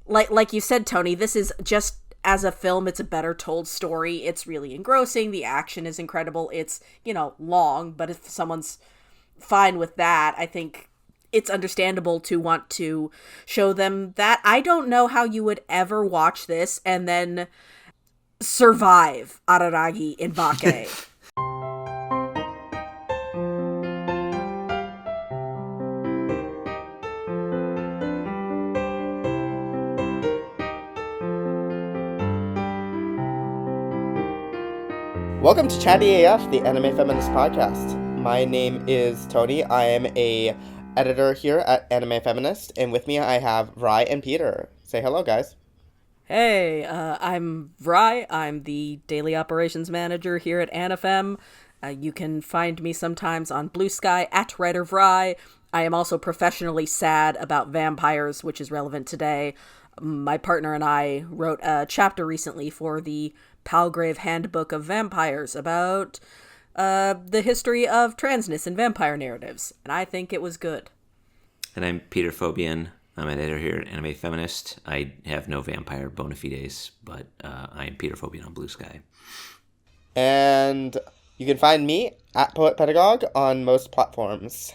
like you said, Toni, this is just, as a film, it's a better told story. It's really engrossing. The action is incredible. It's, long, but if someone's fine with that, I think it's understandable to want to show them that. I don't know how you would ever watch this and then survive Araragi in Bake. Welcome to Chatty AF, the anime feminist podcast. My name is Toni. I am a editor here at Anime Feminist, and with me I have Vrai and Peter. Say hello, guys. Hey, I'm Vrai. I'm the daily operations manager here at AniFem. You can find me sometimes on Blue Sky at writervrai. I am also professionally sad about vampires, which is relevant today. My partner and I wrote a chapter recently for the Palgrave Handbook of Vampires about the history of transness in vampire narratives, and I think it was good. And I'm peterfobian. I'm an editor here at Anime Feminist. I have no vampire bona fides, but I am peterfobian on Blue Sky. And you can find me at poetpedagogue on most platforms.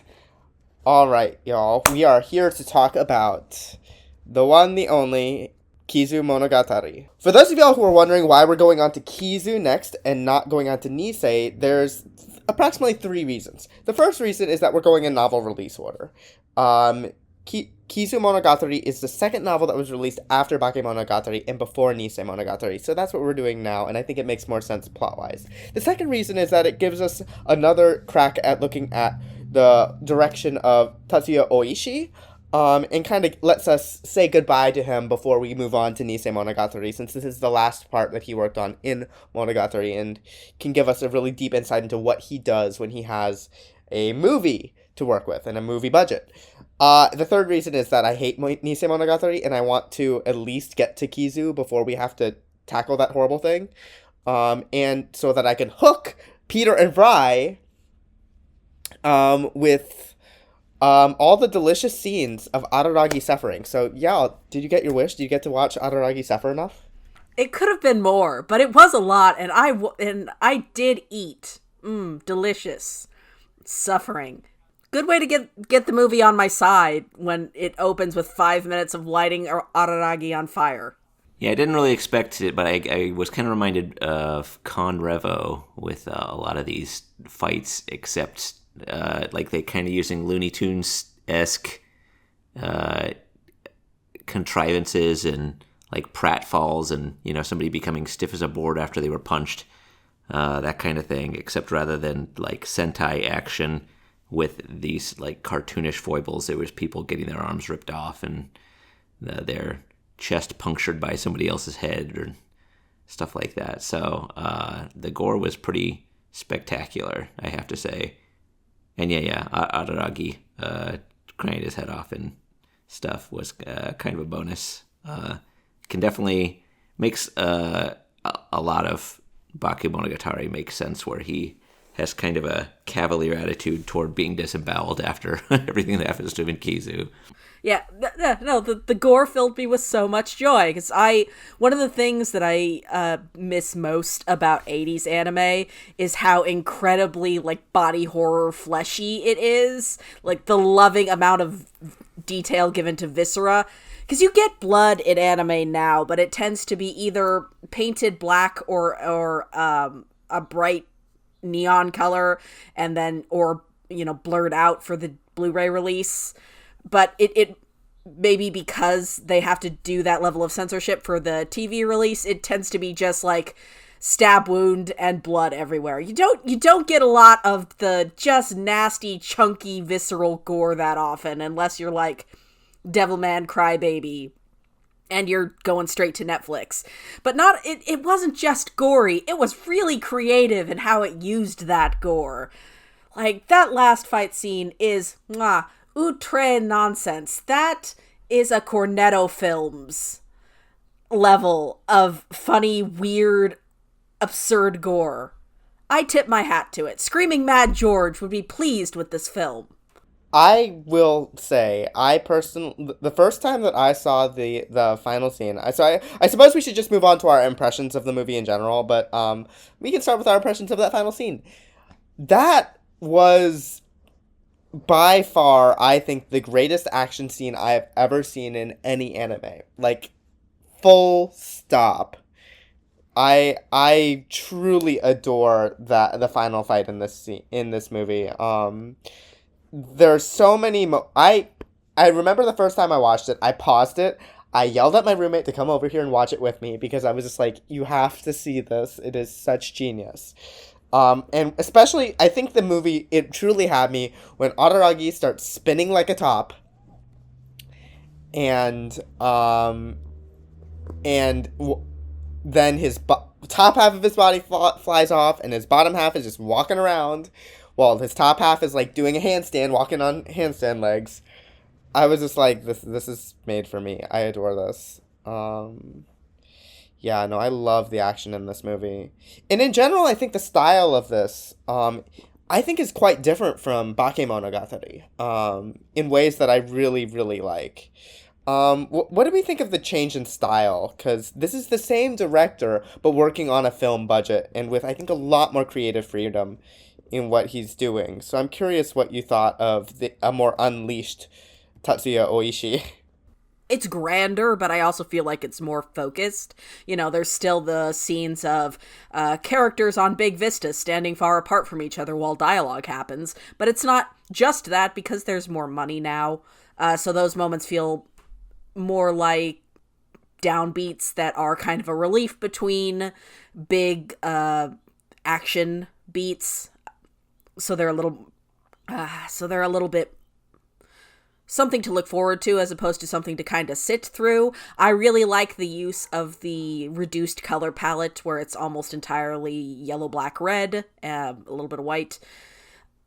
All right, y'all. We are here to talk about the one, the only, Kizumonogatari. For those of y'all who are wondering why we're going on to Kizu next and not going on to Nisei, there's approximately 3 reasons. The first reason is that we're going in novel release order. Kizumonogatari is the second novel that was released after Bakemonogatari and before Nisei Monogatari, so that's what we're doing now, and I think it makes more sense plot-wise. The second reason is that it gives us another crack at looking at the direction of Tatsuya Oishi, and kind of lets us say goodbye to him before we move on to Nisei Monogatari, since this is the last part that he worked on in Monogatari, and can give us a really deep insight into what he does when he has a movie to work with and a movie budget. The third reason is that I hate Nisei Monogatari, and I want to at least get to Kizu before we have to tackle that horrible thing, and so that I can hook Peter and Vrai with all the delicious scenes of Araragi suffering. So, yeah, did you get your wish? Did you get to watch Araragi suffer enough? It could have been more, but it was a lot, and I did eat. Delicious. Suffering. Good way to get the movie on my side when it opens with 5 minutes of lighting Araragi on fire. Yeah, I didn't really expect it, but I was kind of reminded of Con Revo with a lot of these fights, except like they kind of using Looney Tunes-esque contrivances and like pratfalls and, somebody becoming stiff as a board after they were punched, that kind of thing, except rather than like Sentai action with these like cartoonish foibles, there was people getting their arms ripped off and their chest punctured by somebody else's head or stuff like that. So the gore was pretty spectacular, I have to say. And yeah, Araragi crying his head off and stuff was kind of a bonus. Can definitely makes a lot of Bakemonogatari make sense, where he has kind of a cavalier attitude toward being disemboweled after everything that happens to him in Kizu. Yeah, the gore filled me with so much joy, because one of the things that I miss most about 80s anime is how incredibly, like, body horror fleshy it is, like, the loving amount of detail given to viscera, because you get blood in anime now, but it tends to be either painted black or a bright neon color, and then, or, blurred out for the Blu-ray release. But it maybe because they have to do that level of censorship for the TV release, it tends to be just like stab wound and blood everywhere. You don't get a lot of the just nasty, chunky, visceral gore that often, unless you're like Devilman Crybaby and you're going straight to Netflix. But it wasn't just gory, it was really creative in how it used that gore. Like, that last fight scene is outre nonsense. That is a Cornetto Films level of funny, weird, absurd gore. I tip my hat to it. Screaming Mad George would be pleased with this film. I will say, the first time that I saw the final scene, I suppose we should just move on to our impressions of the movie in general, but we can start with our impressions of that final scene. That was by far, I think, the greatest action scene I've ever seen in any anime. Like, full stop. I truly adore the final fight in this movie. There's so many I remember the first time I watched it, I paused it. I yelled at my roommate to come over here and watch it with me because I was just like, you have to see this. It is such genius. And especially, I think the movie, it truly had me when Araragi starts spinning like a top, and then his top half of his body flies off, and his bottom half is just walking around, while his top half is like doing a handstand, walking on handstand legs. I was just like, this is made for me. I adore this. Yeah, no, I love the action in this movie. And in general, I think the style of this, I think is quite different from Bakemonogatari, in ways that I really, really like. What do we think of the change in style? Because this is the same director, but working on a film budget, and with, I think, a lot more creative freedom in what he's doing. So I'm curious what you thought of a more unleashed Tatsuya Oishi. It's grander, but I also feel like it's more focused. You know, there's still the scenes of characters on big vistas standing far apart from each other while dialogue happens, but it's not just that because there's more money now. So those moments feel more like downbeats that are kind of a relief between big action beats. So they're a little bit something to look forward to as opposed to something to kind of sit through. I really like the use of the reduced color palette where it's almost entirely yellow, black, red, a little bit of white.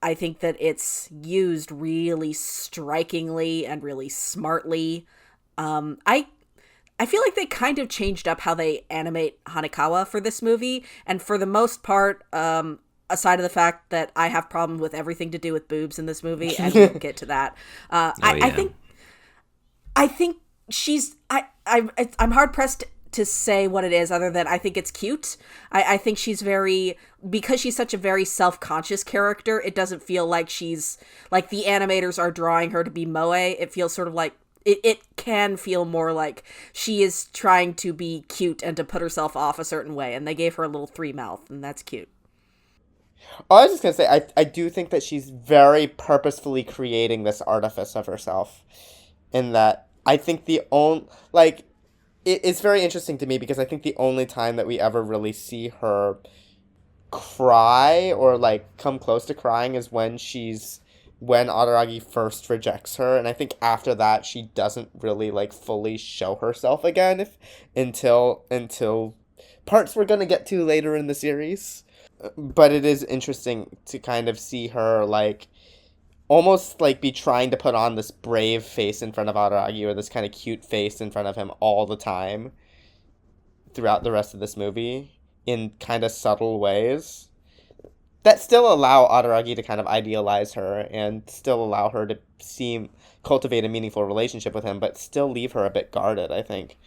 I think that it's used really strikingly and really smartly. I feel like they kind of changed up how they animate Hanekawa for this movie, and for the most part, aside of the fact that I have problems with everything to do with boobs in this movie, and we'll get to that. I think she's I'm hard pressed to say what it is other than I think it's cute. I think she's because she's such a very self-conscious character, it doesn't feel like she's like the animators are drawing her to be moe. It feels sort of like it can feel more like she is trying to be cute and to put herself off a certain way, and they gave her a little 3 mouth, and that's cute. Oh, I was just going to say, I do think that she's very purposefully creating this artifice of herself. In that, I think it's very interesting to me because I think the only time that we ever really see her cry or, like, come close to crying is when Araragi first rejects her. And I think after that, she doesn't really, like, fully show herself again until parts we're going to get to later in the series. But it is interesting to kind of see her, like, almost, like, be trying to put on this brave face in front of Araragi, or this kind of cute face in front of him all the time throughout the rest of this movie in kind of subtle ways that still allow Araragi to kind of idealize her and still allow her to cultivate a meaningful relationship with him, but still leave her a bit guarded, I think.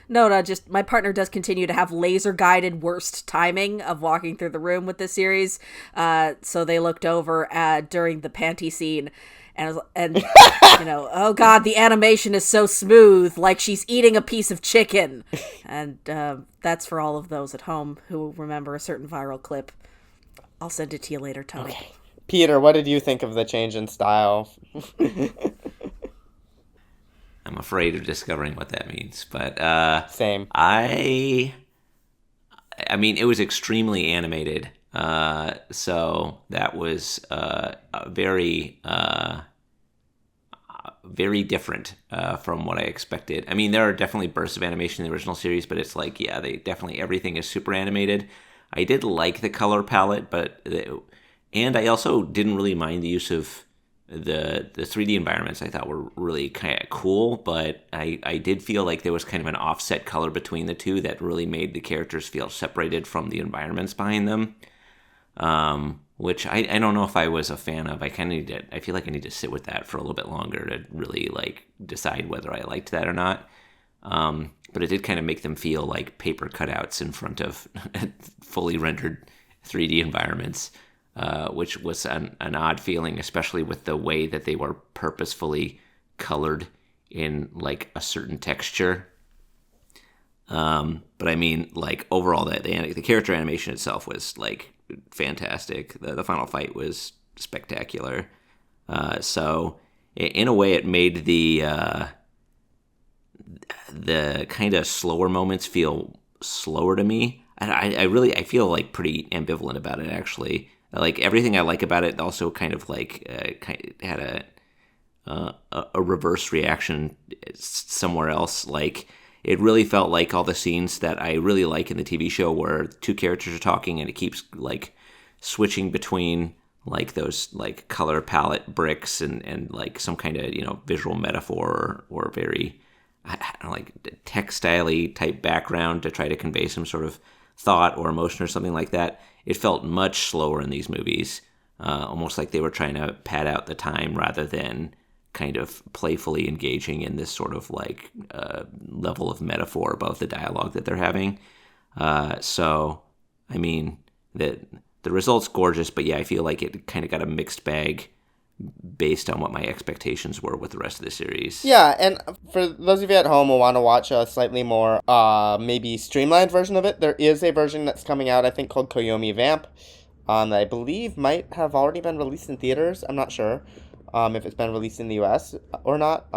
No, just my partner does continue to have laser-guided worst timing of walking through the room with this series. So they looked over during the panty scene and you know, oh god, the animation is so smooth, like she's eating a piece of chicken. And that's for all of those at home who remember a certain viral clip. I'll send it to you later, Toni. Okay. Peter, what did you think of the change in style? I'm afraid of discovering what that means, but Same. I mean, it was extremely animated, so that was very different from what I expected. I mean, there are definitely bursts of animation in the original series, but it's like, yeah, everything is super animated. I did like the color palette, and I also didn't really mind the use of the 3D environments. I thought were really kind of cool, but I did feel like there was kind of an offset color between the two that really made the characters feel separated from the environments behind them. which I don't know if I was a fan of. I feel like I need to sit with that for a little bit longer to really like decide whether I liked that or not. But it did kind of make them feel like paper cutouts in front of fully rendered 3D environments, which was an odd feeling, especially with the way that they were purposefully colored in like a certain texture. But I mean, like overall, the character animation itself was like fantastic. The final fight was spectacular. So in a way, it made the kind of slower moments feel slower to me. I feel like pretty ambivalent about it, actually. Like everything I like about it also kind of like had a reverse reaction somewhere else. Like it really felt like all the scenes that I really like in the TV show where two characters are talking and it keeps like switching between like those like color palette bricks and like some kind of, visual metaphor or very, I don't know, like textile-y type background to try to convey some sort of thought or emotion or something like that. It felt much slower in these movies, almost like they were trying to pad out the time rather than kind of playfully engaging in this sort of like level of metaphor above the dialogue that they're having. So, I mean, the result's gorgeous, but yeah, I feel like it kind of got a mixed bag based on what my expectations were with the rest of the series. Yeah, and for those of you at home who want to watch a slightly more, maybe streamlined version of it, there is a version that's coming out, I think, called Koyomi Vamp, that I believe might have already been released in theaters. I'm not sure if it's been released in the US or not.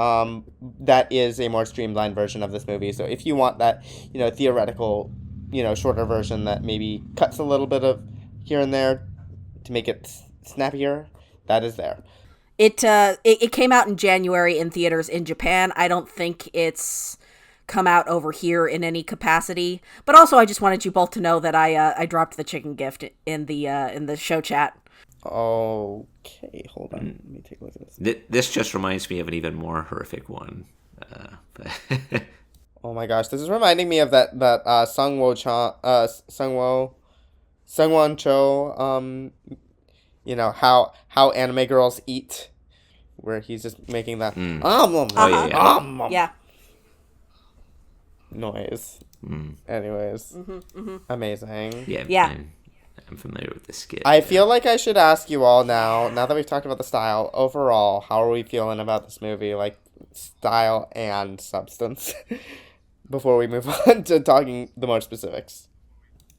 That is a more streamlined version of this movie. So if you want that, theoretical, shorter version that maybe cuts a little bit of here and there to make it snappier, that is there. It came out in January in theaters in Japan. I don't think it's come out over here in any capacity. But also, I just wanted you both to know that I dropped the chicken gift in the show chat. Okay, hold on. Let me take a look at this. This just reminds me of an even more horrific one. Oh my gosh, this is reminding me of that Sungwon Cho, how anime girls eat, where he's just making that Yeah. noise. Anyways, amazing. Yeah. I'm familiar with this skit. I feel like I should ask you all now that we've talked about the style, overall, how are we feeling about this movie? Like, style and substance, before we move on to talking the more specifics.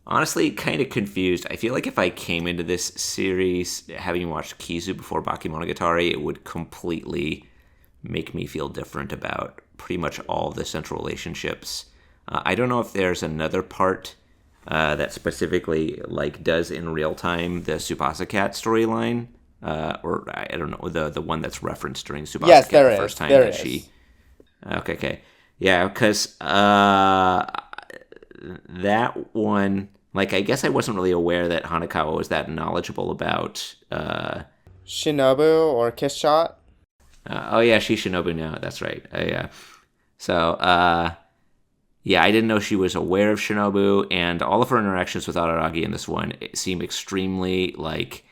Honestly, kind of confused. I feel like if I came into this series having watched Kizu before Bakemonogatari, it would completely make me feel different about pretty much all of the central relationships. I don't know if there's another part that specifically like does in real time the Tsubasa Cat storyline, or I don't know, the one that's referenced during Tsubasa Yes, Cat the first time there that is. she. Okay, yeah, because that one, like, I guess I wasn't really aware that Hanekawa was that knowledgeable about Shinobu or Kiss Shot. Oh yeah, she's Shinobu now. That's right. Yeah. So yeah, I didn't know she was aware of Shinobu, and all of her interactions with Araragi in this one seem extremely like.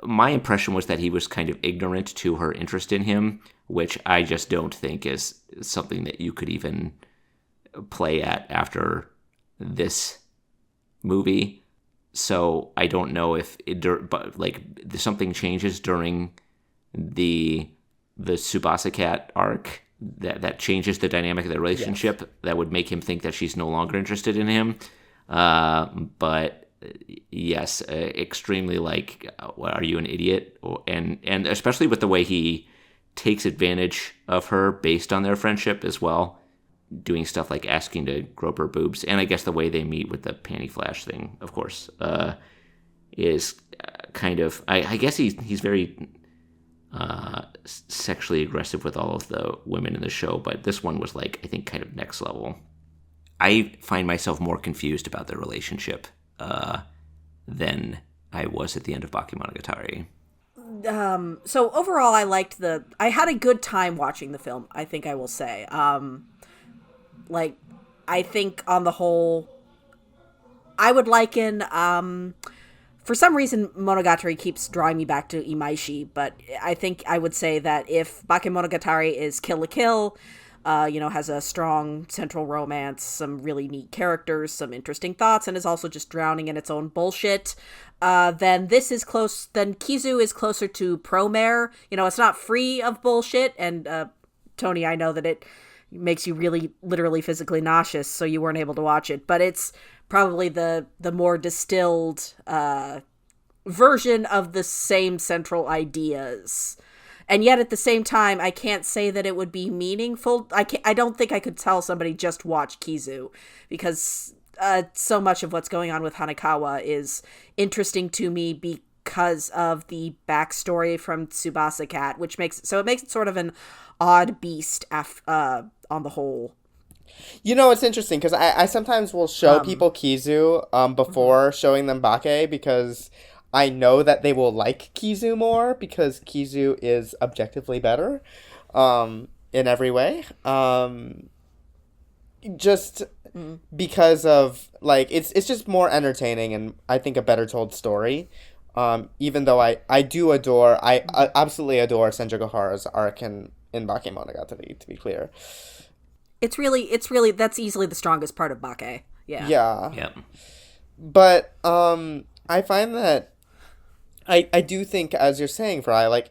My impression was that he was kind of ignorant to her interest in him, which I just don't think is something that you could even play at after this movie. So I don't know if something changes during the Tsubasa Cat arc that changes the dynamic of the relationship, that would make him think that she's no longer interested in him. But yes, extremely like, what, are you an idiot? And especially with the way he takes advantage of her based on their friendship as well, doing stuff like asking to grope her boobs, and I guess the way they meet with the panty flash thing, of course, is kind of, I guess he's very sexually aggressive with all of the women in the show, but this one was like, I think, kind of next level. I find myself more confused about their relationship than I was at the end of Bakemonogatari. So overall, I had a good time watching the film, I think I will say. I think on the whole, I would liken For some reason, Monogatari keeps drawing me back to Imaishi, but I think I would say that if Bakemonogatari is Kill la Kill, has a strong central romance, some really neat characters, some interesting thoughts, and is also just drowning in its own bullshit, then then Kizu is closer to Promare. It's not free of bullshit, and Toni, I know that it makes you really literally physically nauseous, so you weren't able to watch it, but it's probably the more distilled version of the same central ideas. And yet at the same time, I can't say that it would be meaningful. I don't think I could tell somebody just watch Kizu, because so much of what's going on with Hanekawa is interesting to me because of the backstory from Tsubasa Cat, which makes it sort of an odd beast on the whole. It's interesting because I sometimes will show people Kizu before showing them Bake, because I know that they will like Kizu more because Kizu is objectively better in every way. Just because of, it's just more entertaining and I think a better told story. Even though I absolutely adore Senjougahara's arc in Bakemonogatari, to be clear. It's really that's easily the strongest part of Bake. Yeah. Yeah. Yep. But I find that I do think, as you're saying, Vrai,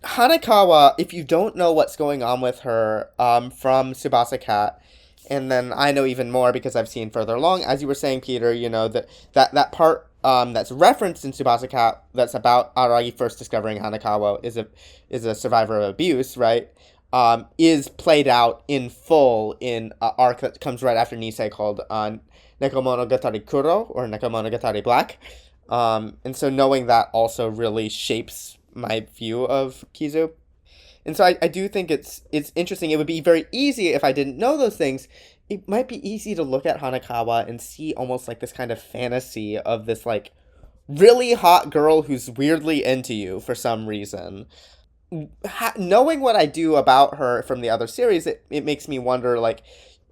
Hanekawa, if you don't know what's going on with her from Tsubasa Cat, and then I know even more because I've seen further along, as you were saying, Peter, that part that's referenced in Tsubasa Cat that's about Araragi first discovering Hanekawa is a survivor of abuse, right? Is played out in full in an arc that comes right after Nisei called Nekomonogatari Kuro, or Nekomonogatari Black. And so knowing that also really shapes my view of Kizu. And so I do think it's interesting. It would be very easy if I didn't know those things. It might be easy to look at Hanekawa and see almost like this kind of fantasy of this really hot girl who's weirdly into you for some reason. Knowing what I do about her from the other series, it makes me wonder,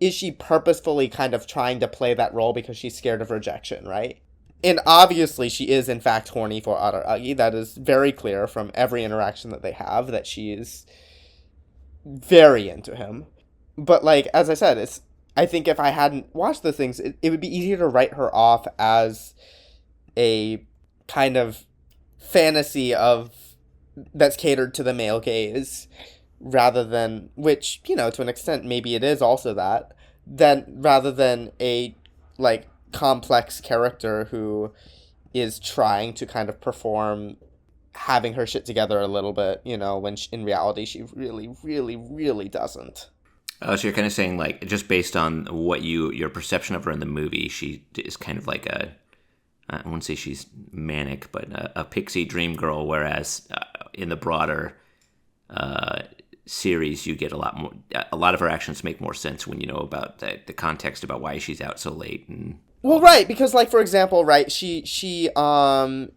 is she purposefully kind of trying to play that role because she's scared of rejection, right? And obviously she is in fact horny for Araragi. That is very clear from every interaction that they have, that she is very into him. But as I said, I think if I hadn't watched those things, it would be easier to write her off as a kind of fantasy that's catered to the male gaze, rather than, which, to an extent, maybe it is also that, rather than a, complex character who is trying to kind of perform having her shit together a little bit, when in reality she really, really, really doesn't. Oh, so you're kind of saying, just based on what your perception of her in the movie, she is kind of like I wouldn't say she's manic, but a pixie dream girl, whereas in the broader series, you get a lot of her actions make more sense when you know about the context about why she's out so late. And well, right, because for example, right, she's out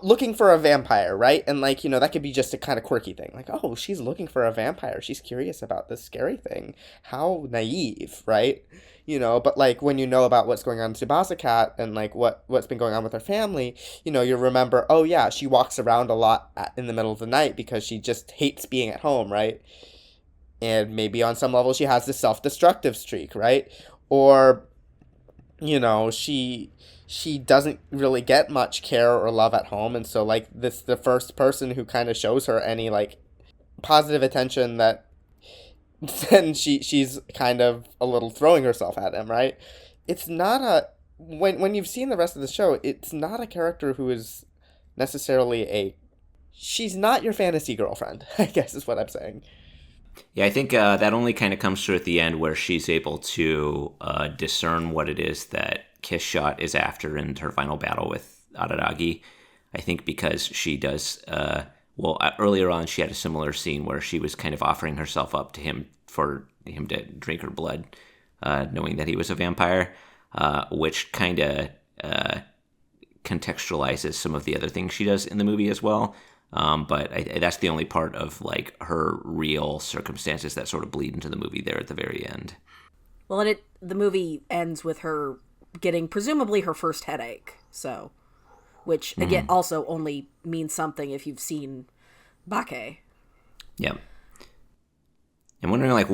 looking for a vampire, right? And that could be just a kind of quirky thing. Oh, she's looking for a vampire. She's curious about this scary thing. How naive, right? But when you know about what's going on in Tsubasa Cat and what's been going on with her family, you remember, oh yeah, she walks around a lot in the middle of the night because she just hates being at home, right? And maybe on some level she has this self-destructive streak, right? Or, she doesn't really get much care or love at home, and so the first person who kind of shows her any positive attention, that then she's kind of a little throwing herself at him, right? It's not when you've seen the rest of the show, it's not a character who is necessarily she's not your fantasy girlfriend, I guess is what I'm saying. Yeah, I think that only kind of comes through at the end, where she's able to discern what it is that Kiss Shot is after in her final battle with Araragi. I think because she does, earlier on she had a similar scene where she was kind of offering herself up to him for him to drink her blood, knowing that he was a vampire, which kind of contextualizes some of the other things she does in the movie as well. But that's the only part of her real circumstances that sort of bleed into the movie there at the very end. Well, and the movie ends with her getting presumably her first headache. So, which again also only means something if you've seen Bake. Yeah. I'm wondering, like,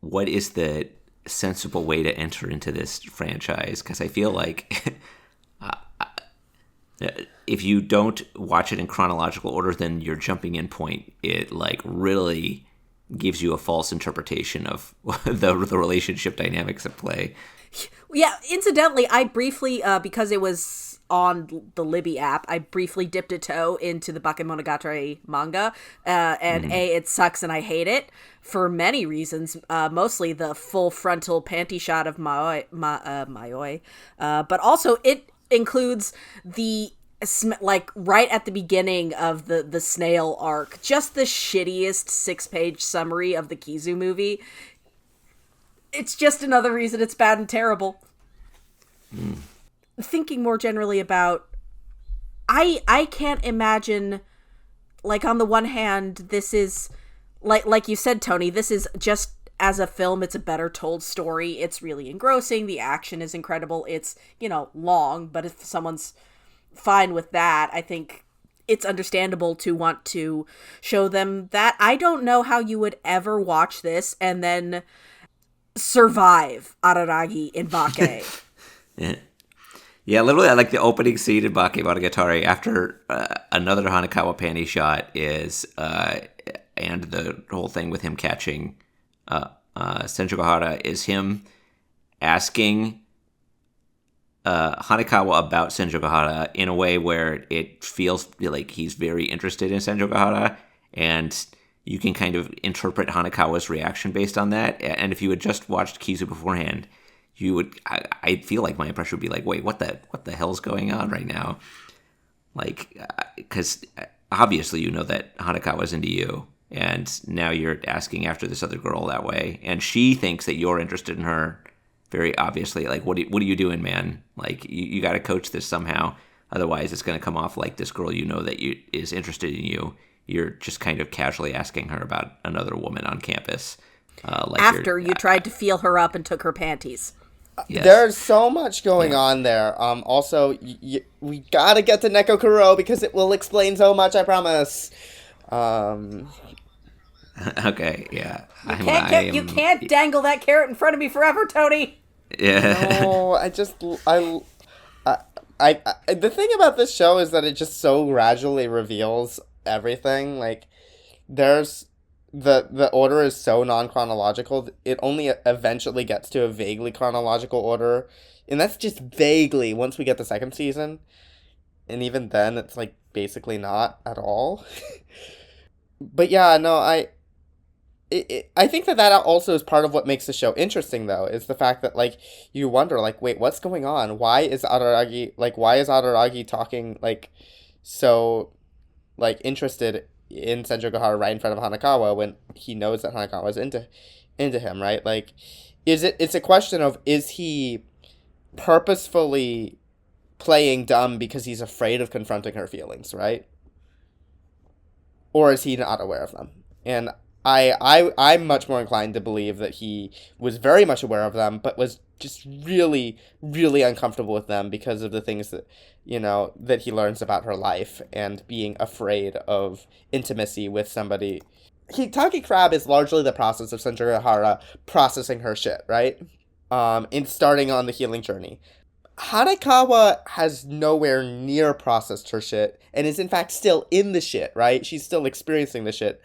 what is the sensible way to enter into this franchise? Because I feel like if you don't watch it in chronological order, then your jumping in point, it like really gives you a false interpretation of the relationship dynamics at play. Yeah, incidentally, I briefly, because it was on the Libby app, I briefly dipped a toe into the Bakemonogatari manga, and it sucks and I hate it for many reasons, mostly the full frontal panty shot of Mayoi, but also it includes the, like, right at the beginning of the snail arc, just the shittiest 6-page summary of the Kizu movie. It's just another reason it's bad and terrible. Thinking more generally about, I can't imagine, like, on the one hand, this is, like you said, Toni, this is just, as a film, it's a better told story. It's really engrossing. The action is incredible. It's, long, but if someone's fine with that, I think it's understandable to want to show them that. I don't know how you would ever watch this and then survive Araragi in Bake. Yeah, literally, I like the opening scene in Bakemonogatari after another Hanekawa panty shot is, and the whole thing with him catching Senjogahara is him asking Hanekawa about Senjogahara in a way where it feels like he's very interested in Senjogahara, and you can kind of interpret Hanekawa's reaction based on that. And if you had just watched Kizu beforehand, you would. I feel like my impression would be like, wait, what the hell's going on right now? Like, because obviously you know that Hanekawa's into you, and now you're asking after this other girl that way, and she thinks that you're interested in her. Very obviously, like, what are you doing, man? Like, you got to coach this somehow. Otherwise, it's going to come off like this girl that is interested in you. You're just kind of casually asking her about another woman on campus. After you tried to feel her up and took her panties. Yes. There's so much going on there. Also, we got to get to Neko Kuro because it will explain so much, I promise. Okay, yeah. You can't dangle that carrot in front of me forever, Toni. Yeah. No, the thing about this show is that it just so gradually reveals everything. Like, there's the order is so non-chronological. It only eventually gets to a vaguely chronological order, and that's just vaguely once we get the second season. And even then, it's like basically not at all. But yeah, no, I think that also is part of what makes the show interesting, though, is the fact that, like, you wonder, like, wait, what's going on? Why is Araragi talking, like, so, like, interested in Senjogahara right in front of Hanekawa when he knows that Hanekawa is into him, right? Like, it's a question of, is he purposefully playing dumb because he's afraid of confronting her feelings, right? Or is he not aware of them? And I'm much more inclined to believe that he was very much aware of them, but was just really, really uncomfortable with them because of the things that, that he learns about her life and being afraid of intimacy with somebody. Hitagi Crab is largely the process of Senjogahara processing her shit, right? In starting on the healing journey. Hanekawa has nowhere near processed her shit and is in fact still in the shit, right? She's still experiencing the shit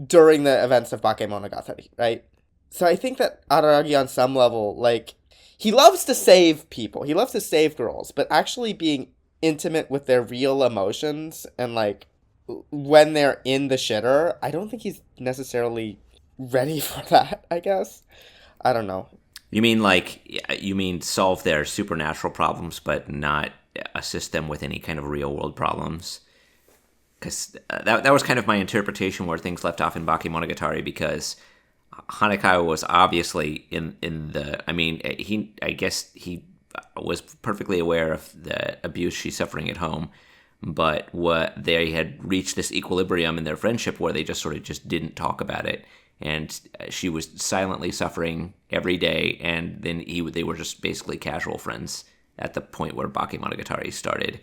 during the events of Bakemonogatari, right? So I think that Araragi on some level, like, he loves to save people. He loves to save girls, but actually being intimate with their real emotions and, like, when they're in the shitter, I don't think he's necessarily ready for that, I guess. I don't know. You mean solve their supernatural problems, but not assist them with any kind of real world problems? Because that was kind of my interpretation where things left off in Bakemonogatari, because Hanekawa was obviously in the... I mean, I guess he was perfectly aware of the abuse she's suffering at home, but they had reached this equilibrium in their friendship where they just sort of just didn't talk about it. and she was silently suffering every day, and then they were just basically casual friends at the point where Bakemonogatari started,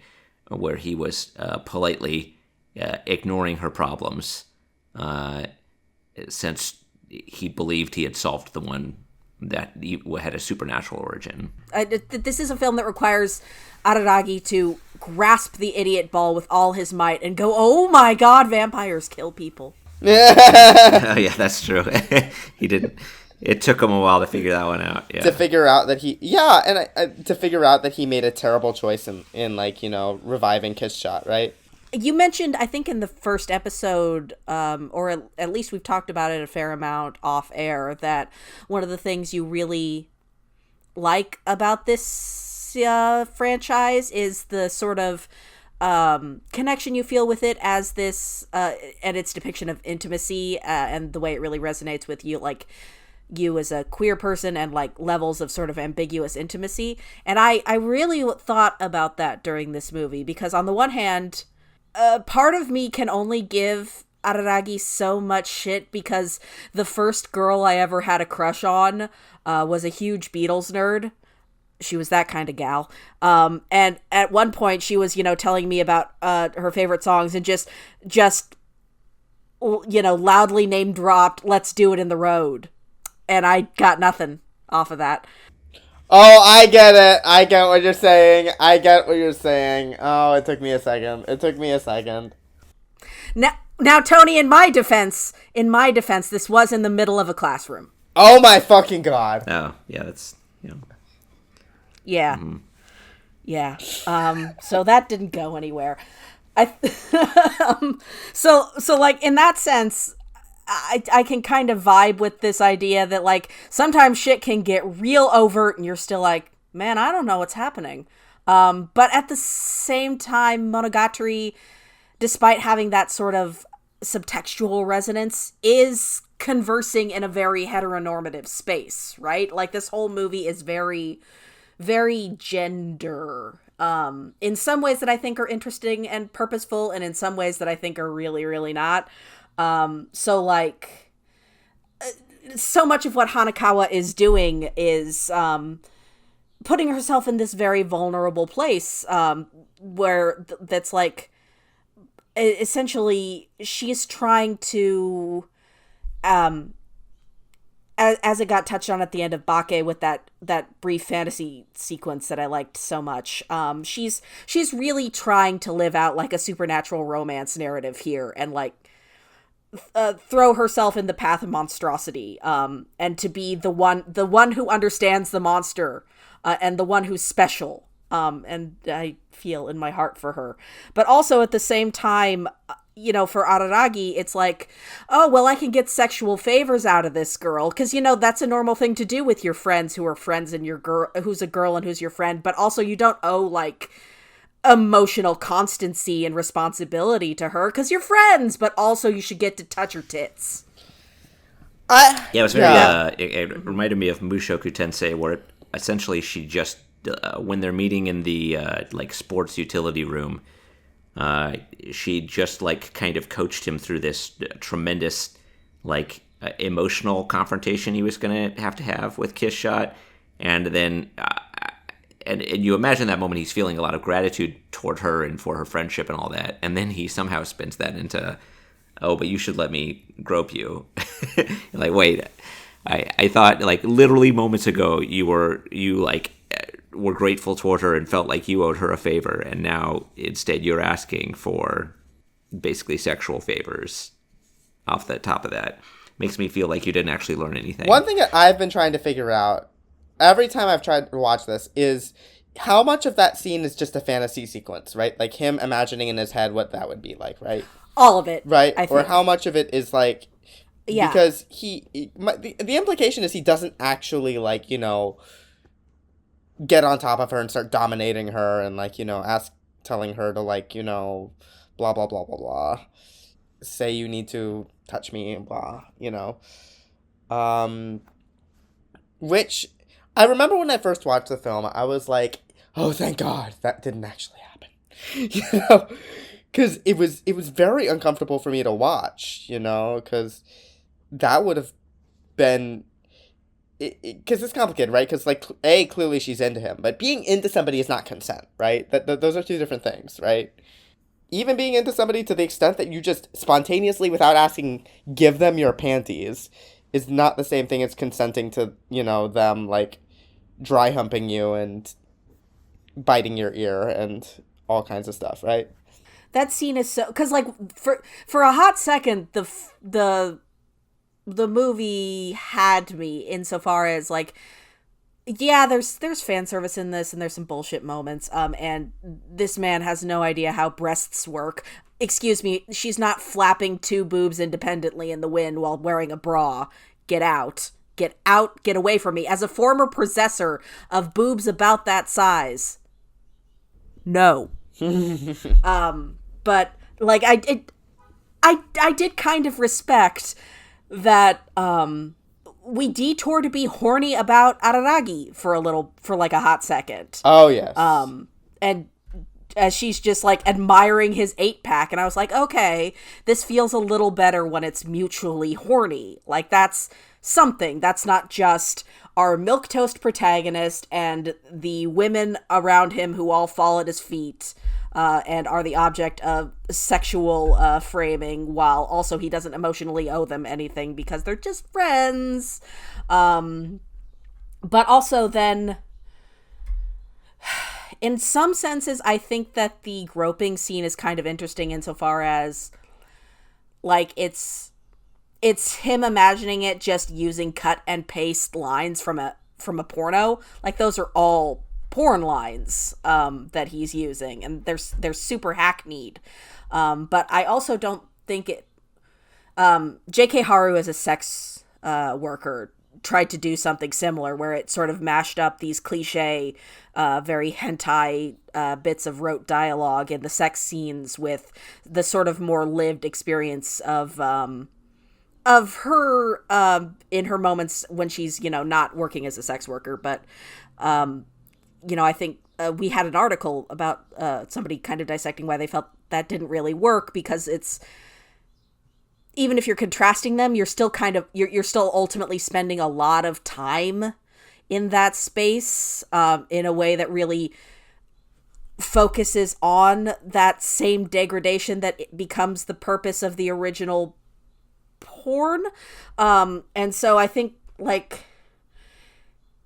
where he was politely ignoring her problems since he believed he had solved the one that had a supernatural origin. This is a film that requires Araragi to grasp the idiot ball with all his might and go, "Oh my god, vampires kill people." Yeah, that's true. He didn't. It took him a while to figure that one out. Yeah. To figure out that to figure out that he made a terrible choice in like, you know, reviving Kiss Shot, right? You mentioned, I think in the first episode, or at least we've talked about it a fair amount off air, that one of the things you really like about this franchise is the sort of connection you feel with it as this, and its depiction of intimacy, and the way it really resonates with you, like you as a queer person, and like levels of sort of ambiguous intimacy. And I really thought about that during this movie, because on the one hand, part of me can only give Araragi so much shit because the first girl I ever had a crush on was a huge Beatles nerd. She was that kind of gal. And at one point she was, you know, telling me about her favorite songs and just, you know, loudly name dropped "Let's Do It in the Road." And I got nothing off of that. Oh, I get it. I get what you're saying. Oh, it took me a second. Now, Tony, in my defense, this was in the middle of a classroom. Oh my fucking god. Oh, yeah, that's, you know. Yeah. Mm-hmm. Yeah. So that didn't go anywhere. So like in that sense, I can kind of vibe with this idea that like sometimes shit can get real overt and you're still like, man, I don't know what's happening. But at the same time, Monogatari, despite having that sort of subtextual resonance, is conversing in a very heteronormative space, right? Like this whole movie is very, very gender, in some ways that I think are interesting and purposeful, and in some ways that I think are really, really not. So like, so much of what Hanekawa is doing is, putting herself in this very vulnerable place, where that's like, essentially she's trying to, as it got touched on at the end of Bake with that brief fantasy sequence that I liked so much, she's really trying to live out like a supernatural romance narrative here, and like, throw herself in the path of monstrosity, and to be the one who understands the monster, and the one who's special, and I feel in my heart for her. But also at the same time, you know, for Araragi, it's like, oh, well, I can get sexual favors out of this girl, because, you know, that's a normal thing to do with your friends who are friends and your girl who's a girl and who's your friend. But also you don't owe like emotional constancy and responsibility to her because you're friends, but also you should get to touch her tits. It was very it reminded me of Mushoku Tensei, where essentially she just when they're meeting in the like sports utility room, she just like kind of coached him through this tremendous like emotional confrontation he was gonna have to have with Kiss Shot, and then and you imagine that moment he's feeling a lot of gratitude toward her and for her friendship and all that, and then he somehow spins that into, oh, but you should let me grope you. Like, wait, I thought like literally moments ago you were grateful toward her and felt like you owed her a favor, and now instead you're asking for basically sexual favors off the top of that. Makes me feel like you didn't actually learn anything. One thing that I've been trying to figure out every time I've tried to watch this is how much of that scene is just a fantasy sequence, right? Like him imagining in his head what that would be like, right? All of it. Right? Or how much of it is like, yeah. Because the implication is he doesn't actually like, you know, get on top of her and start dominating her and like, you know, telling her to like, you know, blah, blah, blah, blah, blah. Say you need to touch me and blah, you know. Which I remember when I first watched the film, I was like, oh, thank God that didn't actually happen. You know, because it was very uncomfortable for me to watch, you know, because that would have been, because it's complicated, right? Because, like, clearly she's into him, but being into somebody is not consent, right? Those are two different things, right? Even being into somebody to the extent that you just spontaneously, without asking, give them your panties, is not the same thing as consenting to, them, like, dry humping you and biting your ear and all kinds of stuff, right? That scene is so, because like for a hot second, the movie had me insofar as like, yeah, there's fan service in this, and there's some bullshit moments. And this man has no idea how breasts work. Excuse me, she's not flapping two boobs independently in the wind while wearing a bra. Get out. Get out. Get away from me. As a former possessor of boobs about that size, no. But like I did kind of respect that we detour to be horny about Araragi for like a hot second. Oh yes. And as she's just like admiring his 8-pack, and I was like, okay, this feels a little better when it's mutually horny. Like that's something. That's not just our milquetoast protagonist and the women around him who all fall at his feet and are the object of sexual framing, while also he doesn't emotionally owe them anything because they're just friends. But also then, in some senses, I think that the groping scene is kind of interesting insofar as, like, it's him imagining it just using cut and paste lines from a porno. Like, those are all porn lines that he's using, and they're super hackneyed. But I also don't think it. J.K. Haru as a sex worker tried to do something similar, where it sort of mashed up these cliche, very hentai bits of rote dialogue in the sex scenes with the sort of more lived experience of her in her moments when she's, not working as a sex worker. But, I think we had an article about somebody kind of dissecting why they felt that didn't really work, because it's, even if you're contrasting them, you're still you're still ultimately spending a lot of time in that space in a way that really focuses on that same degradation that it becomes the purpose of the original porn. And so I think, like,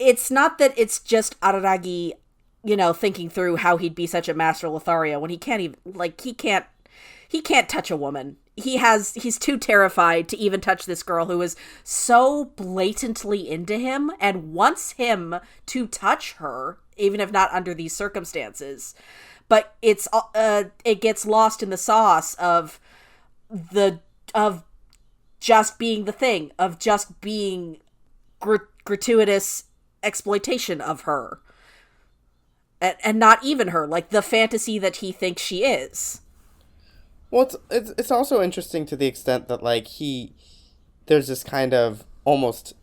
it's not that it's just Araragi, thinking through how he'd be such a master Lothario when he can't even, like, he can't touch a woman. He's too terrified to even touch this girl who is so blatantly into him and wants him to touch her, even if not under these circumstances. But it gets lost in the sauce of just being the thing, of just being gratuitous exploitation of her. And not even her, like the fantasy that he thinks she is. Well, it's also interesting to the extent that, like, there's this kind of almost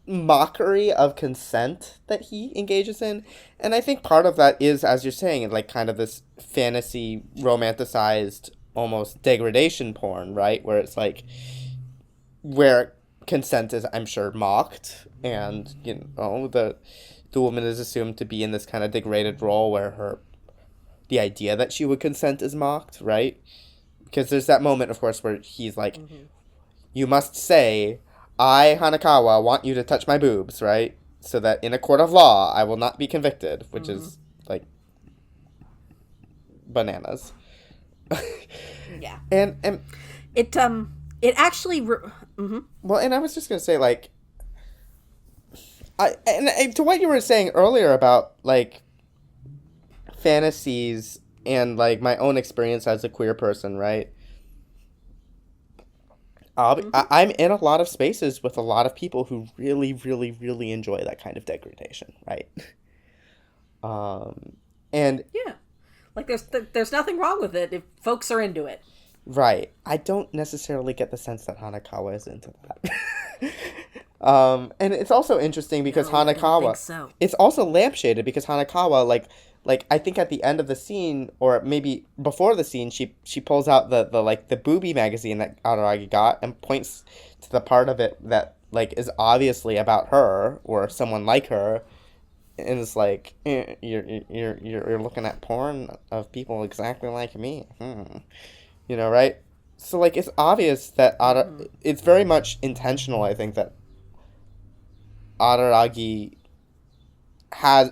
mockery of consent that he engages in. And I think part of that is, as you're saying, like, kind of this fantasy, romanticized, almost degradation porn, right? Where it's like, where consent is, I'm sure, mocked, and, the woman is assumed to be in this kind of degraded role where the idea that she would consent is mocked, right? Because there's that moment, of course, where he's like, you must say, I, Hanekawa, want you to touch my boobs, right? So that in a court of law, I will not be convicted, which is, like, bananas. Yeah. And it actually... Well, and I was just going to say, like, and to what you were saying earlier about, like, fantasies and, like, my own experience as a queer person, right? I'm in a lot of spaces with a lot of people who really, really, really enjoy that kind of degradation, right? And yeah, like there's nothing wrong with it if folks are into it. Right. I don't necessarily get the sense that Hanekawa is into that. And it's also interesting because Hanekawa... I don't think so. It's also lampshaded because Hanekawa, like, like, I think at the end of the scene, or maybe before the scene, she pulls out the booby magazine that Araragi got and points to the part of it that, like, is obviously about her or someone like her, and it's like, you're looking at porn of people exactly like me, right? So, like, it's obvious that it's very much intentional, I think, that Araragi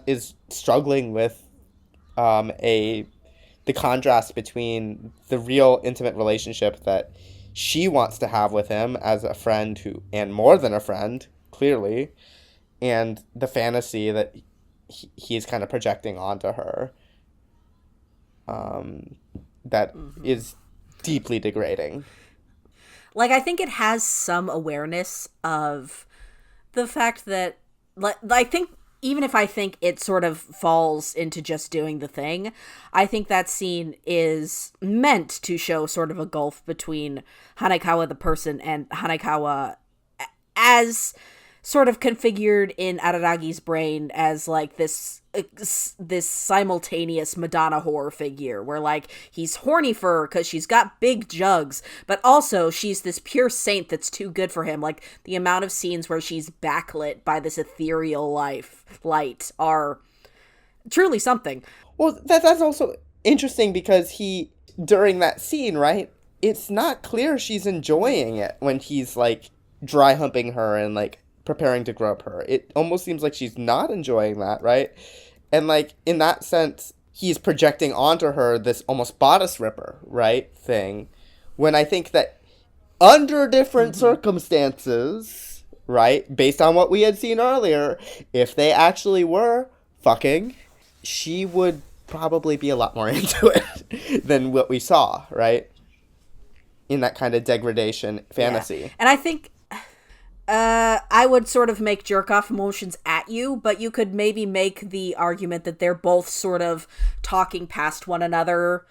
is struggling with the contrast between the real intimate relationship that she wants to have with him as a friend and more than a friend, clearly, and the fantasy that he's kind of projecting onto her, that is deeply degrading. Like, I think it has some awareness of the fact that, like, I think, even if I think it sort of falls into just doing the thing, I think that scene is meant to show sort of a gulf between Hanekawa the person and Hanekawa as sort of configured in Araragi's brain as, like, this simultaneous Madonna whore figure where, like, he's horny for her because she's got big jugs, but also she's this pure saint that's too good for him. Like, the amount of scenes where she's backlit by this ethereal light are truly something. Well, that's also interesting because during that scene, right, it's not clear she's enjoying it when he's, like, dry humping her and, like, preparing to grope her. It almost seems like she's not enjoying that, right? And, like, in that sense, he's projecting onto her this almost bodice ripper, right, thing, when I think that under different circumstances, right, based on what we had seen earlier, if they actually were fucking, she would probably be a lot more into it than what we saw, right, in that kind of degradation fantasy. Yeah. And I think I would sort of make jerk-off motions at you, but you could maybe make the argument that they're both sort of talking past one another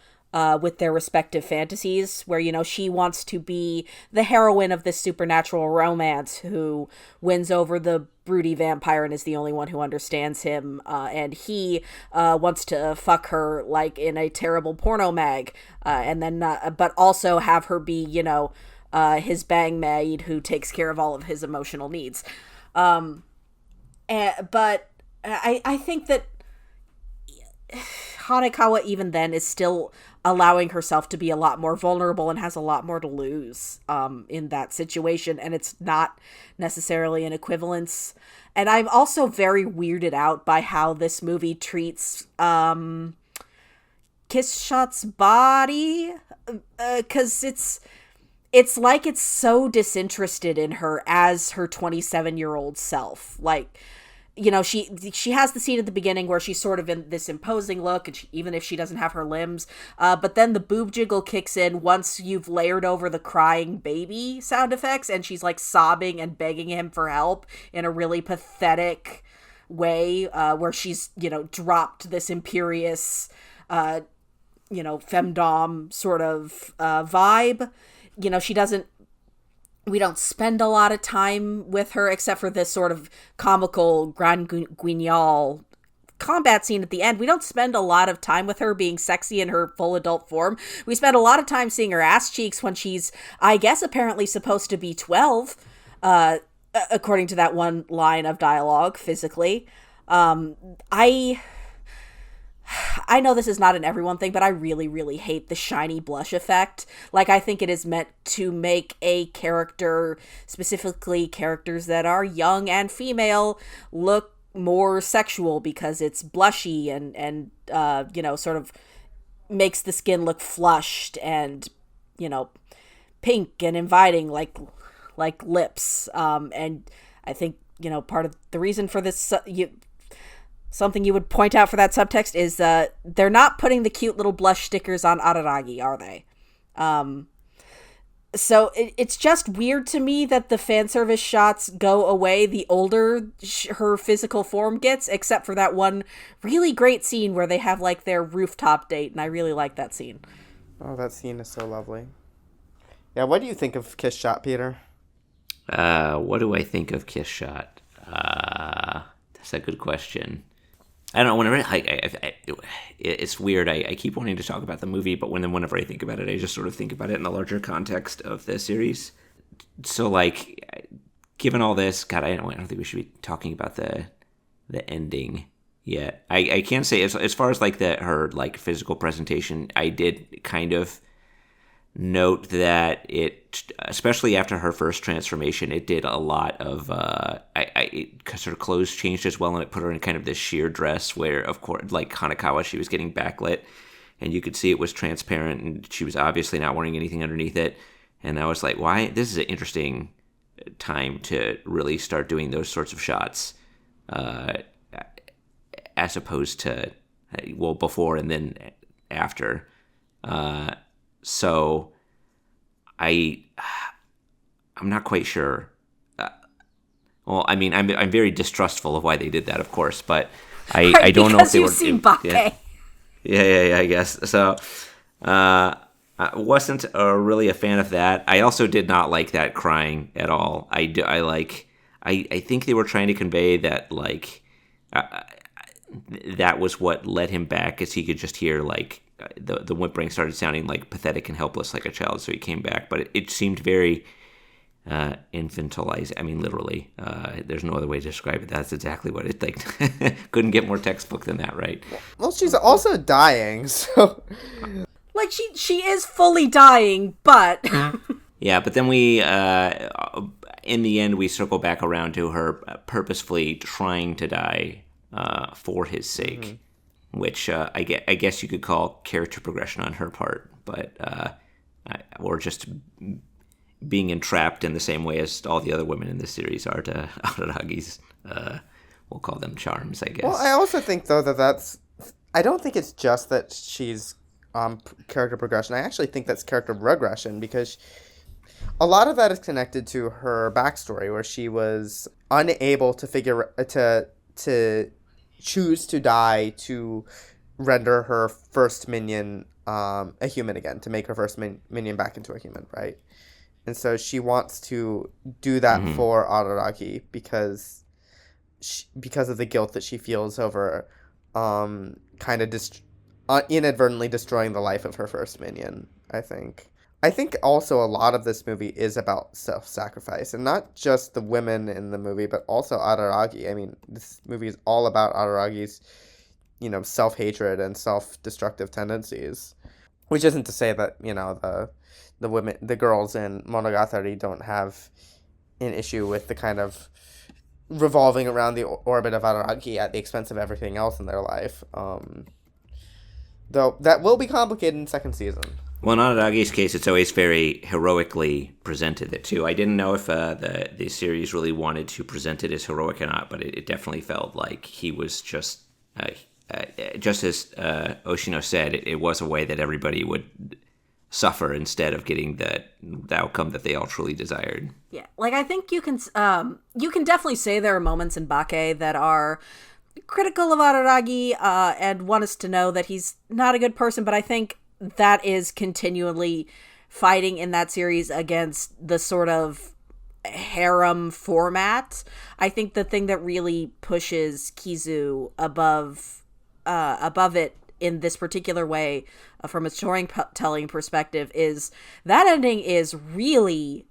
with their respective fantasies, where, she wants to be the heroine of this supernatural romance who wins over the broody vampire and is the only one who understands him, and he wants to fuck her, like, in a terrible porno mag, and then but also have her be, his bang maid who takes care of all of his emotional needs. But I think that Hanekawa even then is still allowing herself to be a lot more vulnerable and has a lot more to lose in that situation, and it's not necessarily an equivalence. And I'm also very weirded out by how this movie treats Kissshot's body, because it's like it's so disinterested in her as her 27-year-old self. Like, she has the scene at the beginning where she's sort of in this imposing look, and even if she doesn't have her limbs, but then the boob jiggle kicks in once you've layered over the crying baby sound effects, and she's, like, sobbing and begging him for help in a really pathetic way, where she's, dropped this imperious, femdom sort of vibe. We don't spend a lot of time with her except for this sort of comical Grand Guignol combat scene at the end. We don't spend a lot of time with her being sexy in her full adult form. We spend a lot of time seeing her ass cheeks when she's, I guess, apparently supposed to be 12, according to that one line of dialogue, physically. I know this is not an everyone thing, but I really, really hate the shiny blush effect. Like, I think it is meant to make a character, specifically characters that are young and female, look more sexual because it's blushy and sort of makes the skin look flushed and, pink and inviting like lips. And I think, part of the reason for this, something you would point out for that subtext is they're not putting the cute little blush stickers on Araragi, are they? So it's just weird to me that the fan service shots go away the older her physical form gets, except for that one really great scene where they have, like, their rooftop date, and I really like that scene. Oh, that scene is so lovely. Yeah, what do you think of Kiss Shot, Peter? What do I think of Kiss Shot? That's a good question. I don't know. Whenever it's weird. I keep wanting to talk about the movie, but whenever I think about it, I just sort of think about it in the larger context of the series. So, like, given all this, God, I don't think we should be talking about the ending yet. I can say as far as like her like physical presentation, I did kind of note that it, especially after her first transformation, it did a lot of because her clothes changed as well, and it put her in kind of this sheer dress where, of course, like Hanekawa, she was getting backlit and you could see it was transparent and she was obviously not wearing anything underneath it. And I was like, why? This is an interesting time to really start doing those sorts of shots, as opposed to, well, before and then after. So I'm not quite sure. Well, I mean, I'm very distrustful of why they did that, of course, but I don't know if they were. Because you've seen Bake. Yeah, I guess so. I wasn't really a fan of that. I also did not like that crying at all. I think they were trying to convey that like that was what led him back, as he could just hear like the whimpering started sounding like pathetic and helpless like a child, so he came back. But it seemed very infantilized. I mean, literally. There's no other way to describe it. That's exactly what it like. Couldn't get more textbook than that, right? Well, she's also dying, so Like, she is fully dying, but Yeah, but then we, in the end, we circle back around to her purposefully trying to die for his sake, which I guess you could call character progression on her part, but or just being entrapped in the same way as all the other women in this series are to Araragi's, we'll call them charms, I guess. Well, I also think, though, that's... I don't think it's just that she's character progression. I actually think that's character regression, because a lot of that is connected to her backstory, where she was unable to to choose to die to render her first minion a human again, to make her first minion back into a human, right? And so she wants to do that for Araragi because of the guilt that she feels over kind of inadvertently destroying the life of her first minion, I think. I think also a lot of this movie is about self-sacrifice, and not just the women in the movie, but also Araragi. I mean, this movie is all about Araragi's, self-hatred and self-destructive tendencies, which isn't to say that, the girls in Monogatari don't have an issue with the kind of revolving around the orbit of Araragi at the expense of everything else in their life. Though that will be complicated in second season. Well, in Araragi's case, it's always very heroically presented, too. I didn't know if the series really wanted to present it as heroic or not, but it definitely felt like he was just as Oshino said, it was a way that everybody would suffer instead of getting the outcome that they all truly desired. Yeah, like, I think you can definitely say there are moments in Bake that are critical of Araragi and want us to know that he's not a good person, but I think that is continually fighting in that series against the sort of harem format. I think the thing that really pushes Kizu above it in this particular way, from a storytelling perspective, is that ending is really,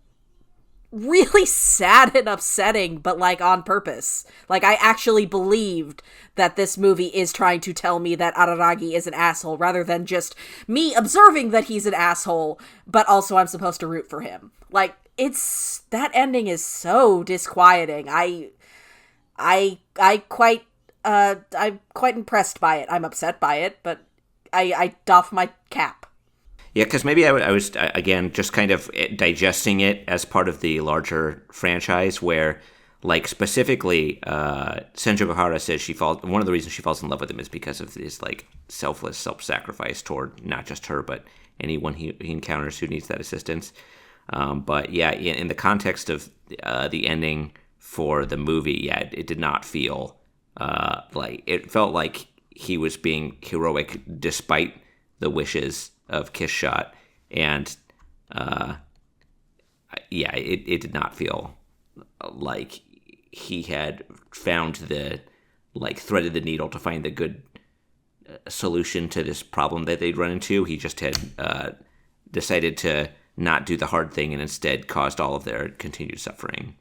really sad and upsetting, but like on purpose. Like, I actually believed that this movie is trying to tell me that Araragi is an asshole, rather than just me observing that he's an asshole, but also I'm supposed to root for him. Like, that ending is so disquieting. I'm quite impressed by it. I'm upset by it, but I doff my cap. Yeah, because maybe I was, again, just kind of digesting it as part of the larger franchise where, like, specifically, Senjogohara says one of the reasons she falls in love with him is because of his, like, selfless self-sacrifice toward not just her, but anyone he encounters who needs that assistance. But, yeah, in the context of the ending for the movie, yeah, it did not feel like, it felt like he was being heroic despite the wishes of Kiss Shot, and it did not feel like he had found the like threaded the needle to find the good solution to this problem that they'd run into. He just had decided to not do the hard thing and instead caused all of their continued suffering.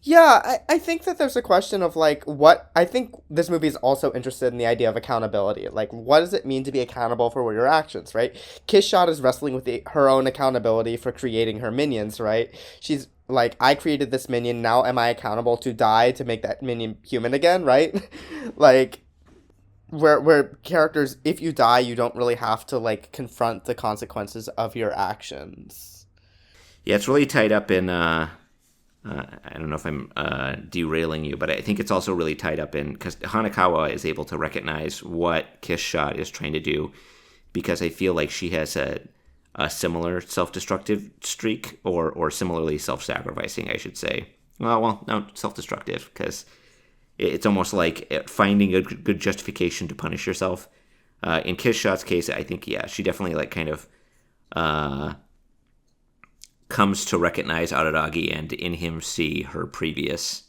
Yeah, I think that there's a question of, like, what... I think this movie is also interested in the idea of accountability. Like, what does it mean to be accountable for your actions, right? Kishshot is wrestling with her own accountability for creating her minions, right? She's like, I created this minion, now am I accountable to die to make that minion human again, right? Like, where characters, if you die, you don't really have to, like, confront the consequences of your actions. Yeah, it's really tied up in... I don't know if I'm derailing you, but I think it's also really tied up in, because Hanekawa is able to recognize what Kishshot is trying to do, because I feel like she has a similar self-destructive streak, or similarly self-sacrificing, I should say. Well, no, self-destructive, because it's almost like finding a good justification to punish yourself. In Kishshot's case, I think, yeah, she definitely, like, kind of... comes to recognize Araragi and in him see her previous,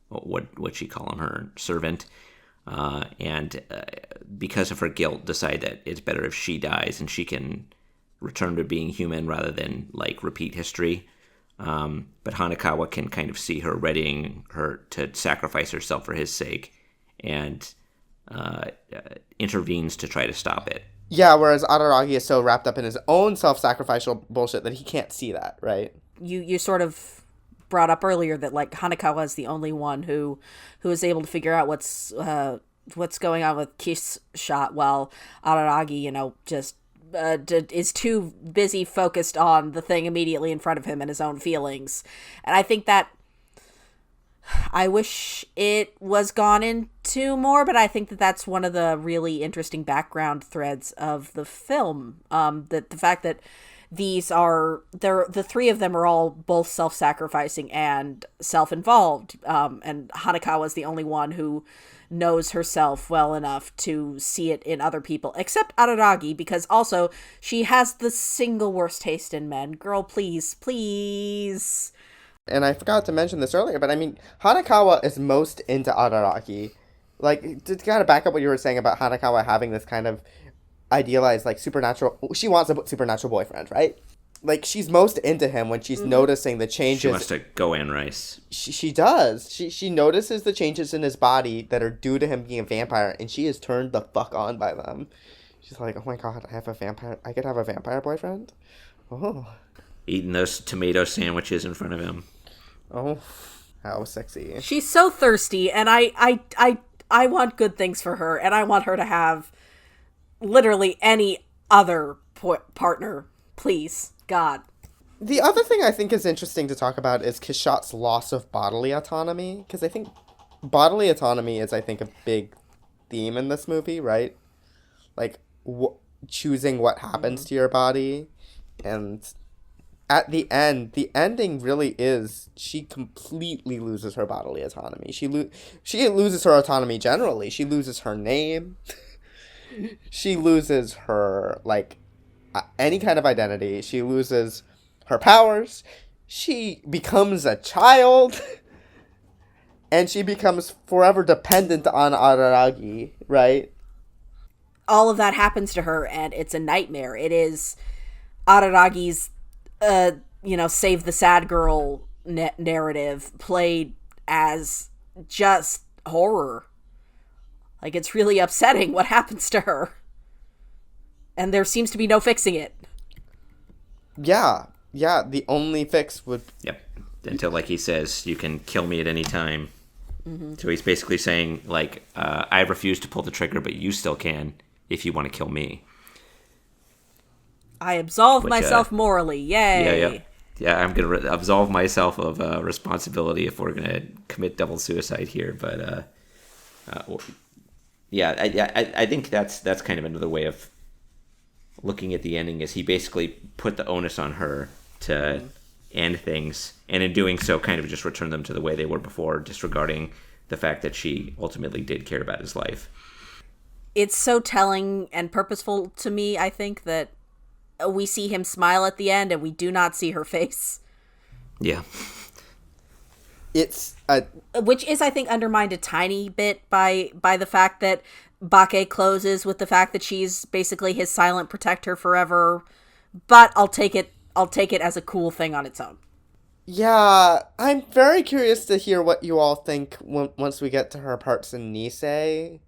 what she call him, her servant, and because of her guilt decide that it's better if she dies and she can return to being human rather than, like, repeat history. But Hanekawa can kind of see her readying her to sacrifice herself for his sake and intervenes to try to stop it. Yeah, whereas Araragi is so wrapped up in his own self-sacrificial bullshit that he can't see that, right? You sort of brought up earlier that, like, Hanekawa is the only one who is able to figure out what's going on with Kishshot, while Araragi, just is too busy focused on the thing immediately in front of him and his own feelings. And I think that I wish it was gone into more, but I think that that's one of the really interesting background threads of the film. That the fact that the three of them are all both self-sacrificing and self-involved. And Hanekawa is the only one who knows herself well enough to see it in other people, except Araragi, because also she has the single worst taste in men. Girl, please. And I forgot to mention this earlier, but I mean, Hanekawa is most into Araragi. Like, to kind of back up what you were saying about Hanekawa having this kind of idealized, like, supernatural... She wants a supernatural boyfriend, right? Like, she's most into him when she's noticing the changes... She wants to go Anne Rice. She does. She notices the changes in his body that are due to him being a vampire, and she is turned the fuck on by them. She's like, oh my god, I could have a vampire boyfriend? Oh... Eating those tomato sandwiches in front of him. Oh, how sexy. She's so thirsty, and I want good things for her, and I want her to have literally any other partner. Please, God. The other thing I think is interesting to talk about is Kishshot's loss of bodily autonomy, because I think bodily autonomy is, I think, a big theme in this movie, right? Like, choosing what happens to your body, and... At the end, the ending really is she completely loses her bodily autonomy. She loses her autonomy generally. She loses her name. She loses her, like, any kind of identity. She loses her powers. She becomes a child. And she becomes forever dependent on Araragi, right? All of that happens to her, and it's a nightmare. It is Araragi's save the sad girl narrative played as just horror. Like, it's really upsetting what happens to her. And there seems to be no fixing it. Yeah, the only fix would... Yep. Until, like he says, you can kill me at any time. Mm-hmm. So he's basically saying, like, I refuse to pull the trigger, but you still can if you want to kill me. I absolve myself morally. Yay. Yeah, I'm going to absolve myself of responsibility if we're going to commit double suicide here. But, I think that's kind of another way of looking at the ending, is he basically put the onus on her to end things, and in doing so kind of just return them to the way they were before, disregarding the fact that she ultimately did care about his life. It's so telling and purposeful to me, I think, that we see him smile at the end and we do not see her face. Yeah. it's a which is, I think, undermined a tiny bit by the fact that Bake closes with the fact that she's basically his silent protector forever. But I'll take it as a cool thing on its own. Yeah, I'm very curious to hear what you all think once we get to her parts in Nisei.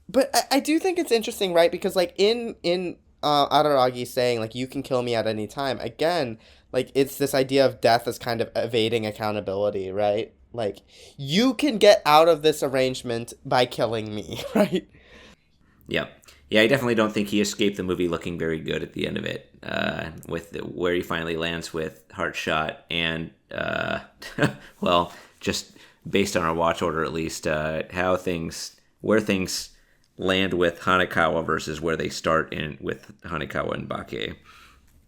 But I do think it's interesting, right? Because, like, in Araragi saying, like, you can kill me at any time, again, like, it's this idea of death as kind of evading accountability, right? Like, you can get out of this arrangement by killing me, right? Yeah. Yeah, I definitely don't think he escaped the movie looking very good at the end of it, with where he finally lands with Heartshot, and, well, just based on our watch order at least, where things land with Hanekawa versus where they start with Hanekawa and Bake.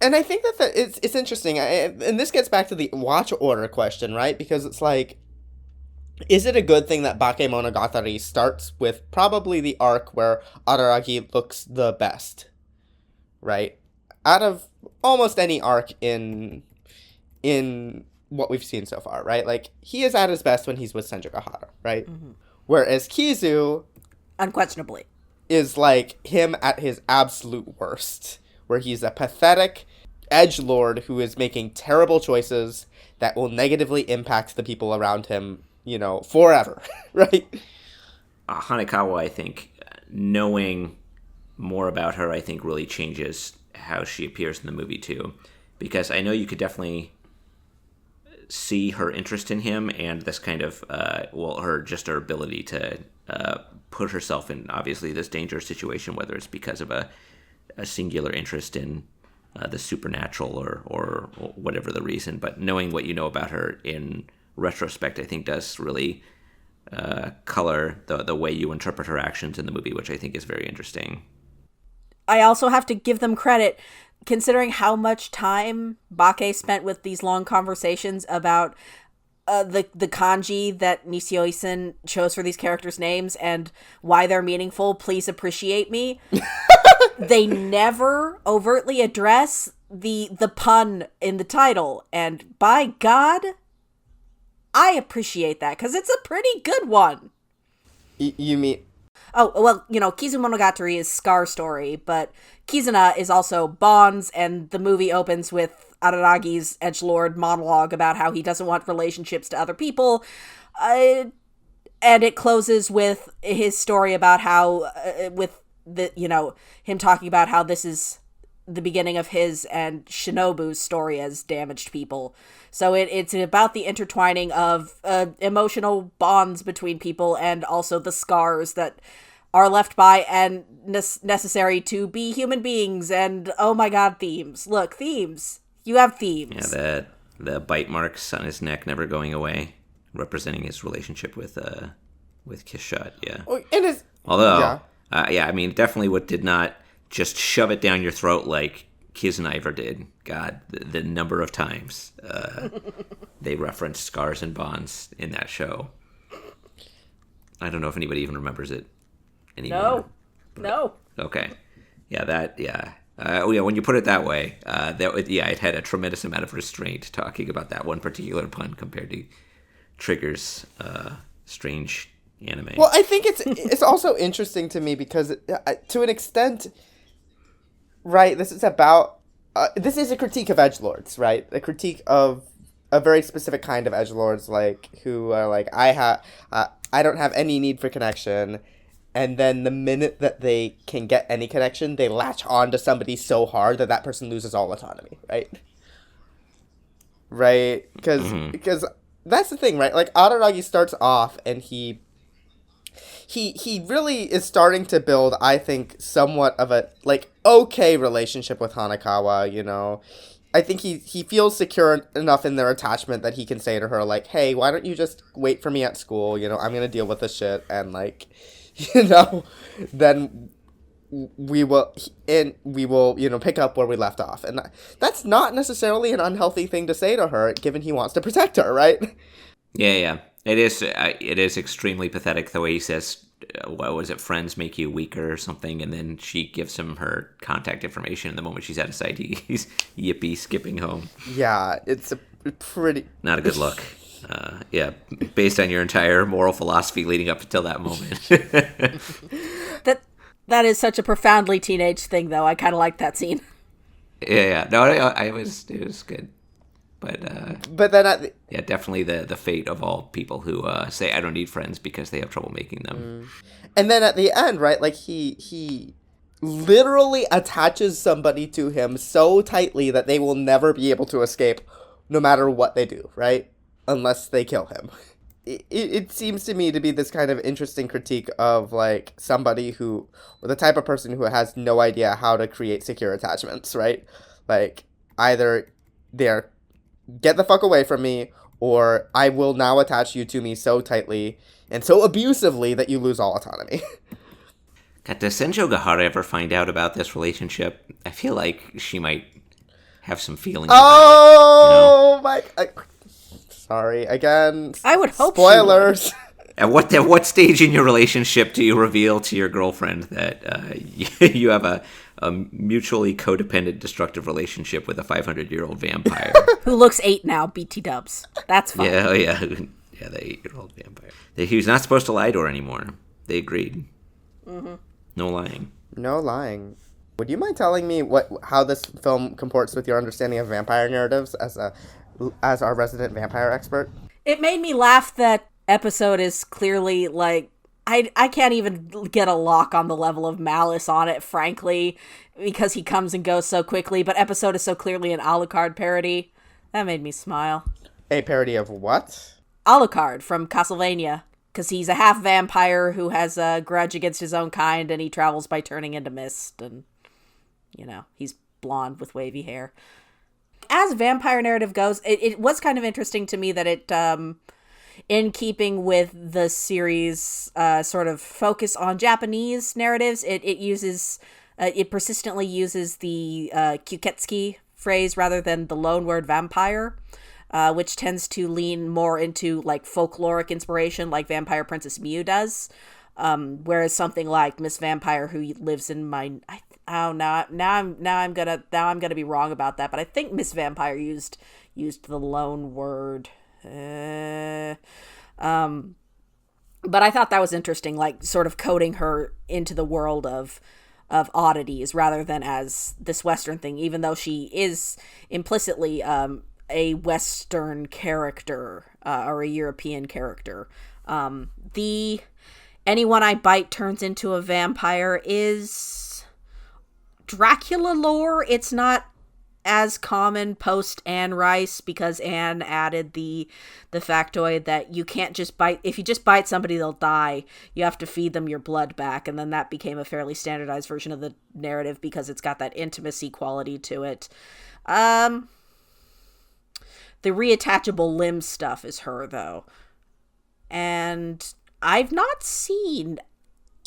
And I think that it's interesting, and this gets back to the watch order question, right? Because it's like, is it a good thing that Bakemonogatari starts with probably the arc where Araragi looks the best, right? Out of almost any arc in what we've seen so far, right? Like, he is at his best when he's with Senjukahara, right? Mm-hmm. Whereas Kizu... unquestionably. ...is, like, him at his absolute worst, where he's a pathetic edgelord who is making terrible choices that will negatively impact the people around him, you know, forever, right? Hanekawa, I think, knowing more about her, I think really changes how she appears in the movie, too. Because I know you could definitely see her interest in him and this kind of, her ability to put herself in, obviously, this dangerous situation, whether it's because of a singular interest in the supernatural or whatever the reason. But knowing what you know about her in retrospect, I think does really color the way you interpret her actions in the movie, which I think is very interesting. I also have to give them credit, considering how much time Bake spent with these long conversations about the kanji that Nishio-san chose for these characters' names and why they're meaningful. Please appreciate me. They never overtly address the pun in the title, and by God, I appreciate that, because it's a pretty good one. You mean... Oh, well, you know, Kizumonogatari is Scar Story, but Kizuna is also Bonds, and the movie opens with Araragi's edgelord monologue about how he doesn't want relationships to other people, and it closes with his story about how, him talking about how this is the beginning of his and Shinobu's story as damaged people. So it's about the intertwining of emotional bonds between people and also the scars that are left by and necessary to be human beings. And oh my God, themes. Look, themes. You have themes. Yeah, the bite marks on his neck never going away, representing his relationship with Kishot. Yeah. Although, I mean, definitely what did not just shove it down your throat like Kiznaiver did. God, the number of times they referenced scars and bonds in that show. I don't know if anybody even remembers it anymore. No. Okay. Yeah, when you put it that way, it had a tremendous amount of restraint talking about that one particular pun compared to Trigger's strange anime. Well, I think it's also interesting to me because to an extent, right, this is a critique of edgelords, right? A critique of a very specific kind of edgelords, like, who are like, I don't have any need for connection, and then the minute that they can get any connection, they latch on to somebody so hard that person loses all autonomy, right? Right? Because that's the thing, right? Like, Araragi starts off, and he really is starting to build, I think, somewhat of a, like, okay relationship with Hanekawa, you know? I think he feels secure enough in their attachment that he can say to her, like, hey, why don't you just wait for me at school, you know? I'm gonna deal with this shit, and, like, you know, then we will, you know, pick up where we left off. And that's not necessarily an unhealthy thing to say to her, given he wants to protect her, right? Yeah. It is extremely pathetic the way he says, what was it, friends make you weaker or something, and then she gives him her contact information, and the moment she's out of sight, he's yippee skipping home. Yeah, it's a pretty... Not a good look. Yeah, based on your entire moral philosophy leading up until that moment. That is such a profoundly teenage thing, though. I kind of like that scene. Yeah. No, it was good. But then yeah, definitely the fate of all people who say I don't need friends because they have trouble making them. And then at the end, right, like he literally attaches somebody to him so tightly that they will never be able to escape no matter what they do, right? Unless they kill him. It seems to me to be this kind of interesting critique of, like, somebody who, or the type of person who has no idea how to create secure attachments, right? Like, either they're, get the fuck away from me, or I will now attach you to me so tightly and so abusively that you lose all autonomy. God, does Senjo Gahara ever find out about this relationship? I feel like she might have some feelings Oh, about it, my... Sorry, again. I would hope spoilers. At what stage in your relationship do you reveal to your girlfriend that you have a mutually codependent, destructive relationship with a 500-year-old vampire who looks 8 now? BT dubs. That's fine. Yeah, yeah, the 8-year-old vampire. He was not supposed to lie to her anymore. They agreed. Mm-hmm. No lying. No lying. Would you mind telling me how this film comports with your understanding of vampire narratives as our resident vampire expert? It made me laugh that episode is clearly, like, I can't even get a lock on the level of malice on it, frankly, because he comes and goes so quickly, but episode is so clearly an Alucard parody. That made me smile. A parody of what? Alucard from Castlevania, because he's a half vampire who has a grudge against his own kind, and he travels by turning into mist, and, he's blonde with wavy hair. As vampire narrative goes, it was kind of interesting to me that it, in keeping with the series' sort of focus on Japanese narratives, it persistently uses the kyuketsuki phrase rather than the loan word vampire, which tends to lean more into, like, folkloric inspiration, like Vampire Princess Miu does. Whereas something like Miss Vampire, who lives in my... now I'm gonna be wrong about that, but I think Miss Vampire used the loan word. But I thought that was interesting, like, sort of coding her into the world of oddities rather than as this Western thing, even though she is implicitly a Western character or a European character. The anyone I bite turns into a vampire is Dracula lore. It's not as common post Anne Rice, because Anne added the factoid that you can't just bite. If you just bite somebody, they'll die. You have to feed them your blood back. And then that became a fairly standardized version of the narrative because it's got that intimacy quality to it. The reattachable limb stuff is her, though. And I've not seen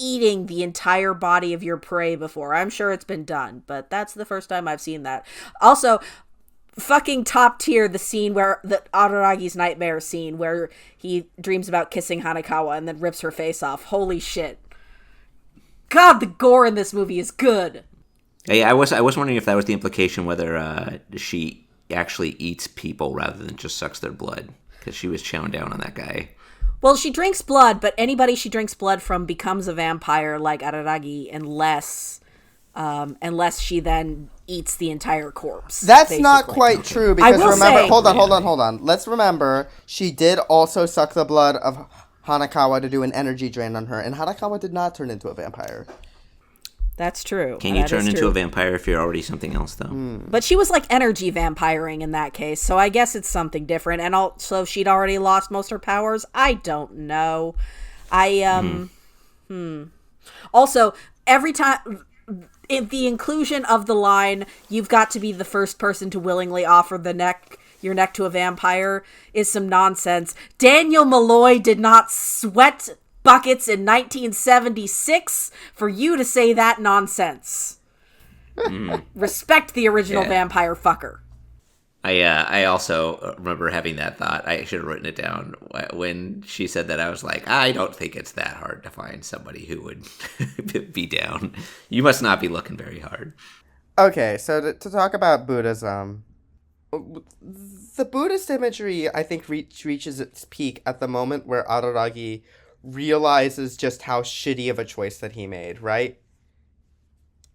eating the entire body of your prey before. I'm sure it's been done, but that's the first time I've seen that. Also, fucking top tier, the scene where the Araragi's nightmare scene where he dreams about kissing Hanekawa and then rips her face off. Holy shit. God, the gore in this movie is good. Yeah, I was wondering if that was the implication, whether she actually eats people rather than just sucks their blood, because she was chowing down on that guy. Well, she drinks blood, but anybody she drinks blood from becomes a vampire like Araragi unless she then eats the entire corpse. That's basically. not quite true, because remember, say, hold on. Let's remember, she did also suck the blood of Hanekawa to do an energy drain on her, and Hanekawa did not turn into a vampire. That's true. Can you turn into a vampire if you're already something else, though? But she was like energy vampiring in that case, so I guess it's something different. And also, she'd already lost most of her powers. I don't know. Also, every time, the inclusion of the line, "You've got to be the first person to willingly offer your neck to a vampire," is some nonsense. Daniel Malloy did not sweat buckets in 1976 for you to say that nonsense. Respect the original vampire fucker. I also remember having that thought. I should have written it down. When she said that, I was like, I don't think it's that hard to find somebody who would be down. You must not be looking very hard. Okay, so to talk about Buddhism, the Buddhist imagery, I think, reaches its peak at the moment where Araragi realizes just how shitty of a choice that he made, right?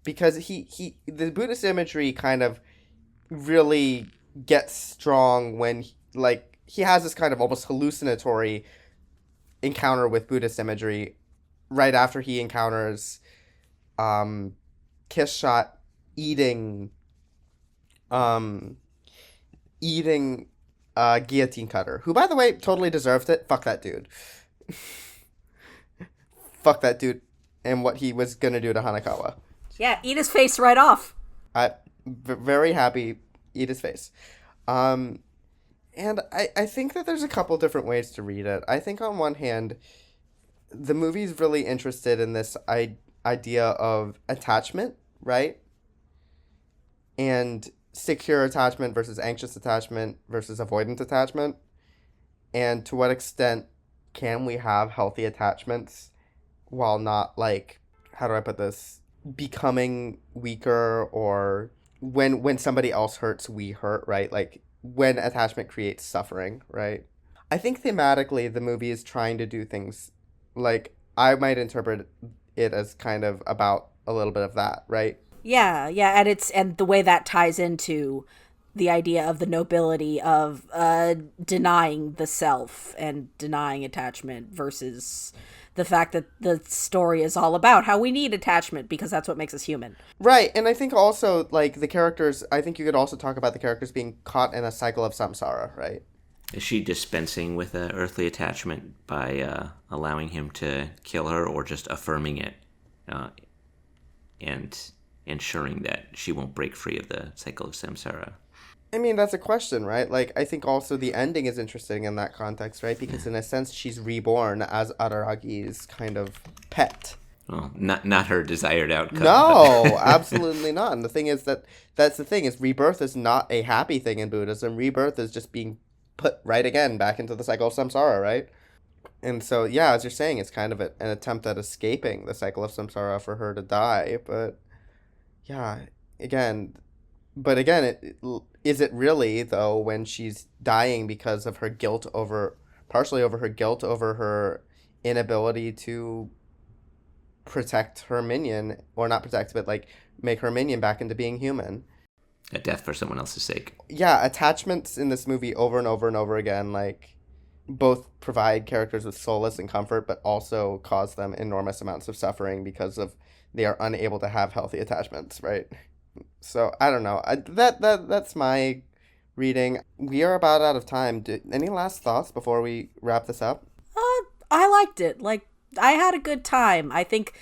Because the Buddhist imagery kind of really gets strong when, like, he has this kind of almost hallucinatory encounter with Buddhist imagery right after he encounters Kishot eating eating guillotine cutter, who, by the way, totally deserved it. Fuck that dude. Fuck that dude and what he was gonna do to Hanekawa. Yeah, eat his face right off. Very happy, eat his face. And I think that there's a couple different ways to read it. I think on one hand, the movie's really interested in this idea of attachment, right? And secure attachment versus anxious attachment versus avoidant attachment. And to what extent can we have healthy attachments while not, like, how do I put this? Becoming weaker, or when somebody else hurts, we hurt, right? Like, when attachment creates suffering, right? I think thematically the movie is trying to do things, like, I might interpret it as kind of about a little bit of that, right? Yeah, and the way that ties into the idea of the nobility of denying the self and denying attachment versus the fact that the story is all about how we need attachment because that's what makes us human. Right, and I think also, like, the characters, I think you could also talk about the characters being caught in a cycle of samsara, right? Is she dispensing with an earthly attachment by allowing him to kill her, or just affirming it and ensuring that she won't break free of the cycle of samsara? I mean, that's a question, right? Like, I think also the ending is interesting in that context, right? Because in a sense, she's reborn as Araragi's kind of pet. Well, not her desired outcome. No, absolutely not. And the thing is that's the thing, is rebirth is not a happy thing in Buddhism. Rebirth is just being put right again back into the cycle of samsara, right? And so, yeah, as you're saying, it's kind of an attempt at escaping the cycle of samsara for her to die. But, yeah, again, is it really, though, when she's dying because of her guilt partially over her guilt over her inability to protect her minion, or not protect, but, like, make her minion back into being human? A death for someone else's sake. Yeah, attachments in this movie over and over and over again, like, both provide characters with solace and comfort, but also cause them enormous amounts of suffering because they are unable to have healthy attachments, right? So, I don't know. That's my reading. We are about out of time. Any last thoughts before we wrap this up? I liked it. Like, I had a good time. I think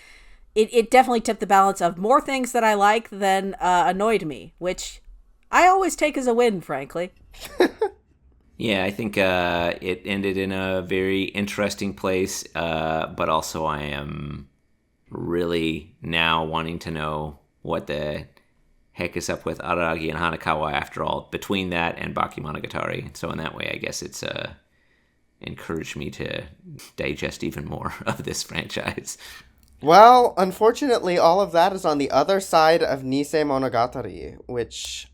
it definitely tipped the balance of more things that I like than annoyed me, which I always take as a win, frankly. Yeah, I think it ended in a very interesting place, but also I am really now wanting to know what the heck is up with Araragi and Hanekawa after all, between that and Bakemonogatari. So in that way, I guess it's encouraged me to digest even more of this franchise. Well, unfortunately, all of that is on the other side of Nisei Monogatari, which,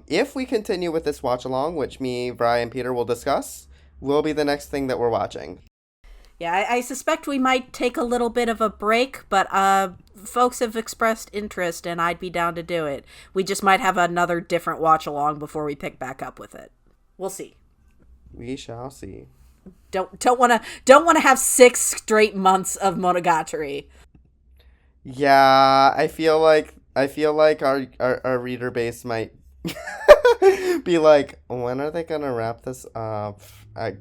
if we continue with this watch-along, which me, Vrai, and Peter will discuss, will be the next thing that we're watching. Yeah, I suspect we might take a little bit of a break, but folks have expressed interest, and I'd be down to do it. We just might have another different watch-along before we pick back up with it. We'll see. We shall see. Don't want to have 6 straight months of Monogatari. Yeah, I feel like our reader base might be like, when are they gonna wrap this up?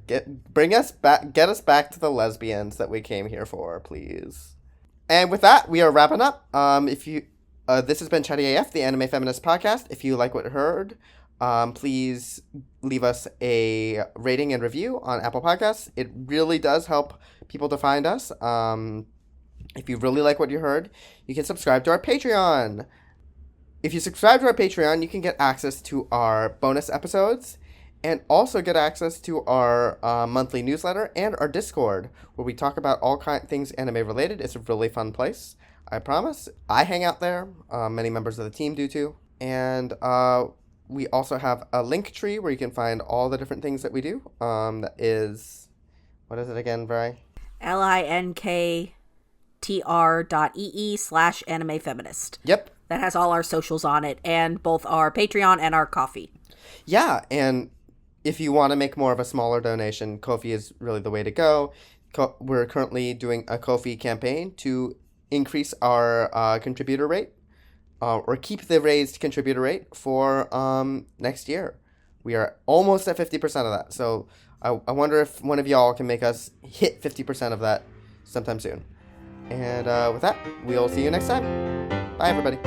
Get us back to the lesbians that we came here for, please. And with that, we are wrapping up. This has been Chatty AF, the Anime Feminist podcast. If you like what you heard, please leave us a rating and review on Apple Podcasts. It really does help people to find us. If you really like what you heard, you can subscribe to our Patreon. If you subscribe to our Patreon, you can get access to our bonus episodes and also get access to our monthly newsletter and our Discord, where we talk about all things anime related. It's a really fun place, I promise. I hang out there. Many members of the team do too. And we also have a link tree where you can find all the different things that we do. That is, what is it again, Vrai? linktr.ee/animefeminist. Yep. That has all our socials on it, and both our Patreon and our Ko-fi. Yeah, and if you want to make more of a smaller donation, Ko-fi is really the way to go. We're currently doing a Ko-fi campaign to increase our contributor rate, or keep the raised contributor rate for next year. We are almost at 50% of that, so I wonder if one of y'all can make us hit 50% of that sometime soon. And with that, we'll see you next time. Bye, everybody.